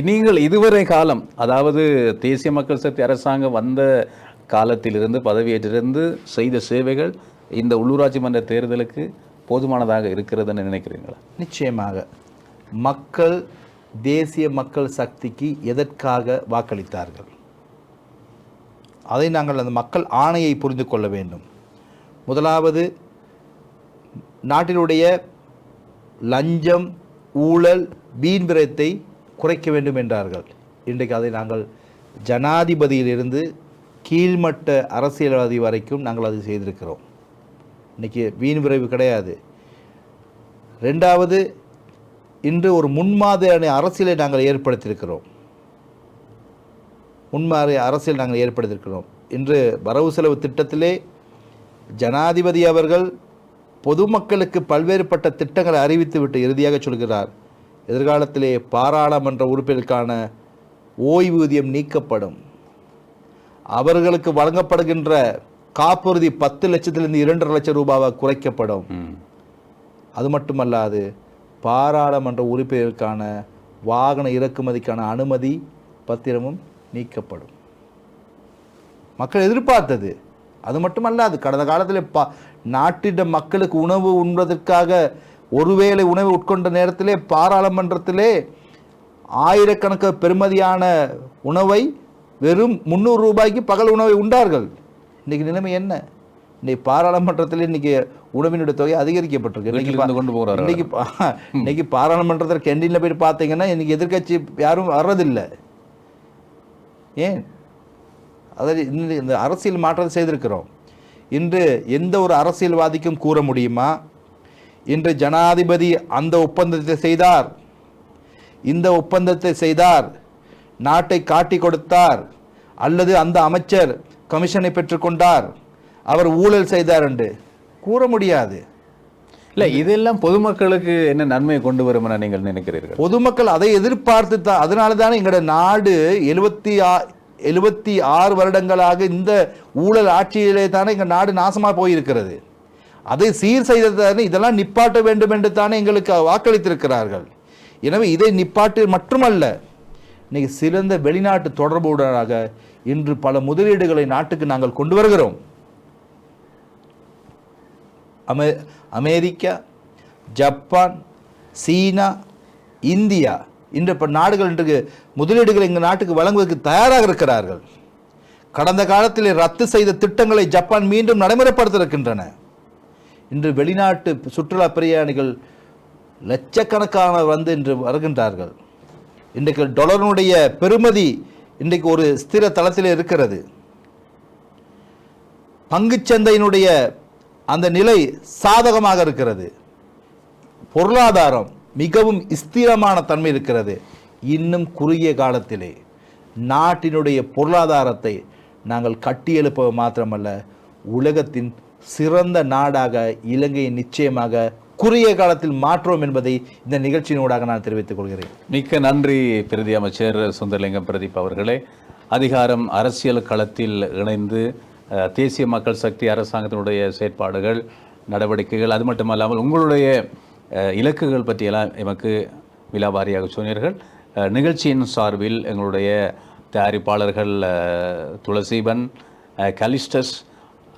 நீங்கள் இதுவரை காலம், அதாவது தேசிய மக்கள் சக்தி அரசாங்கம் வந்த காலத்திலிருந்து பதவியேற்றிருந்து செய்த சேவைகள் இந்த உள்ளூராட்சி மன்ற தேர்தலுக்கு போதுமானதாக இருக்கிறதுன்னு நினைக்கிறீங்களா? நிச்சயமாக மக்கள் தேசிய மக்கள் சக்திக்கு எதற்காக வாக்களித்தார்கள், அதை நாங்கள் அந்த மக்கள் ஆணையை புரிந்து கொள்ள வேண்டும். முதலாவது, நாட்டினுடைய லஞ்சம், ஊழல், வீண் விரயத்தை குறைக்க வேண்டும் என்றார்கள். இன்றைக்கு அதை நாங்கள் ஜனாதிபதியிலிருந்து கீழ்மட்ட அரசியல்வாதி வரைக்கும் நாங்கள் அதை செய்திருக்கிறோம். இன்றைக்கி வீண் விரைவு கிடையாது. ரெண்டாவது, இன்று ஒரு முன்மாதிரியான அரசியலை நாங்கள் ஏற்படுத்தியிருக்கிறோம். முன்மாதிரி அரசியல் நாங்கள் ஏற்படுத்தியிருக்கிறோம். இன்று வரவு செலவு திட்டத்திலே ஜனாதிபதி அவர்கள் பொதுமக்களுக்கு பல்வேறுபட்ட திட்டங்களை அறிவித்துவிட்டு இறுதியாக சொல்கிறார், எதிர்காலத்திலே பாராளுமன்ற உறுப்பினருக்கான ஓய்வூதியம் நீக்கப்படும், அவர்களுக்கு வழங்கப்படுகின்ற காப்புறுதி 10 லட்சத்திலிருந்து 2.5 லட்சம் ரூபாவாக குறைக்கப்படும். அது மட்டுமல்லாது பாராளுமன்ற உறுப்பினருக்கான வாகன இறக்குமதிக்கான அனுமதி பத்திரமும் நீக்கப்படும். மக்கள் எதிர்பார்த்தது. அது மட்டுமல்லாது கடந்த காலத்தில் நாட்டிட மக்களுக்கு உணவு உண்பதற்காக ஒருவேளை உணவு உட்கொண்ட நேரத்திலே பாராளுமன்றத்திலே ஆயிரக்கணக்கான பெறுமதியான உணவை வெறும் 300 ரூபாய்க்கு பகல் உணவை உண்டார்கள். இன்றைக்கி நிலைமை என்ன? இன்றைக்கி பாராளுமன்றத்தில் இன்றைக்கி உணவினுடைய தொகை அதிகரிக்கப்பட்டிருக்கு. இன்னைக்கு பாராளுமன்றத்தில் கேண்டீனில் போய் பார்த்தீங்கன்னா இன்றைக்கி எதிர்கட்சி யாரும் வர்றதில்லை. ஏன்? அதை இந்த அரசியல் மாற்றத்தை செய்திருக்கிறோம். இன்று எந்த ஒரு அரசியல்வாதிக்கும் கூற முடியுமா, இன்று ஜனாதிபதி அந்த ஒப்பந்தத்தை செய்தார், இந்த ஒப்பந்தத்தை செய்தார், நாட்டை காட்டி கொடுத்தார், அல்லது அந்த அமைச்சர் கமிஷனை பெற்றுக்கொண்டார், அவர் ஊழல் செய்தார் என்று கூற முடியாது. இல்லை, இதெல்லாம் பொதுமக்களுக்கு என்ன நன்மையை கொண்டு வரும் என நீங்கள் நினைக்கிறீர்கள்? பொதுமக்கள் அதை எதிர்பார்த்து தான், அதனால தானே எங்களோட நாடு 76 வருடங்களாக இந்த ஊழல் ஆட்சியிலே தானே எங்கள் நாடு நாசமாக போயிருக்கிறது. அதை சீர் செய்ததானே இதெல்லாம் நிப்பாட்ட வேண்டும் என்று தானே எங்களுக்கு வாக்களித்திருக்கிறார்கள். எனவே இதை நிப்பாட்டு மட்டுமல்ல, இன்னைக்கு சிறந்த வெளிநாட்டு தொடர்புடனாக இன்று பல முதலீடுகளை நாட்டுக்கு நாங்கள் கொண்டு வருகிறோம். அமெரிக்கா, ஜப்பான், சீனா, இந்தியா இன்று நாடுகள் இன்றைக்கு முதலீடுகளை எங்கள் நாட்டுக்கு வழங்குவதற்கு தயாராக இருக்கிறார்கள். கடந்த காலத்தில் ரத்து செய்த திட்டங்களை ஜப்பான் மீண்டும் நடைமுறைப்படுத்தியிருக்கின்றன. இன்று வெளிநாட்டு சுற்றுலா பிரயாணிகள் லட்சக்கணக்கான வந்து இன்று வருகின்றார்கள். இன்றைக்கு டாலருடைய பெறுமதி இன்றைக்கு ஒரு ஸ்திர தளத்தில் இருக்கிறது. பங்குச்சந்தையினுடைய அந்த நிலை சாதகமாக இருக்கிறது. பொருளாதாரம் மிகவும் ஸ்திரமான தன்மை இருக்கிறது. இன்னும் குறுகிய காலத்திலே நாட்டினுடைய பொருளாதாரத்தை நாங்கள் கட்டியெழுப்ப மாத்திரமல்ல, உலகத்தின் சிறந்த நாடாக இலங்கையை நிச்சயமாக குறுகிய காலத்தில் மாற்றோம் என்பதை இந்த நிகழ்ச்சியினூடாக நான் தெரிவித்துக் கொள்கிறேன். மிக்க நன்றி பிரதி அமைச்சர் சுந்தரலிங்கம் பிரதீப் அவர்களே. அதிகாரம் அரசியல் களத்தில் இணைந்து தேசிய மக்கள் சக்தி அரசாங்கத்தினுடைய செயற்பாடுகள், நடவடிக்கைகள், அது மட்டுமல்லாமல் உங்களுடைய இலக்குகள் பற்றியெல்லாம் எமக்கு விலாவாரியாக சொன்னீர்கள். நிகழ்ச்சியின் சார்பில் எங்களுடைய தயாரிப்பாளர்கள் துளசீபன், கலிஸ்டஸ்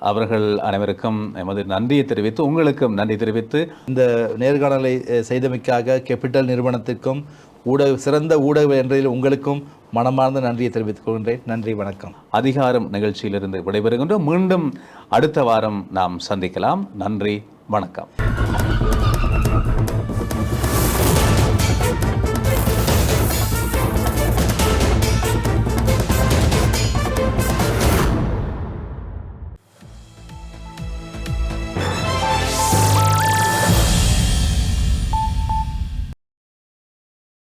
அவர்கள் அனைவருக்கும் எமது நன்றியை தெரிவித்து, உங்களுக்கும் நன்றி தெரிவித்து, இந்த நேர்காணலை செய்தமைக்காக கேபிட்டல் நிறுவனத்திற்கும் சிறந்த ஊடக என்றதில் உங்களுக்கும் மனமார்ந்த நன்றியை தெரிவித்துக் கொள்கின்றேன். நன்றி, வணக்கம். அதிகாரம் நிகழ்ச்சியிலிருந்து விடைபெறுகின்றோம். மீண்டும் அடுத்த வாரம் நாம் சந்திக்கலாம். நன்றி, வணக்கம்.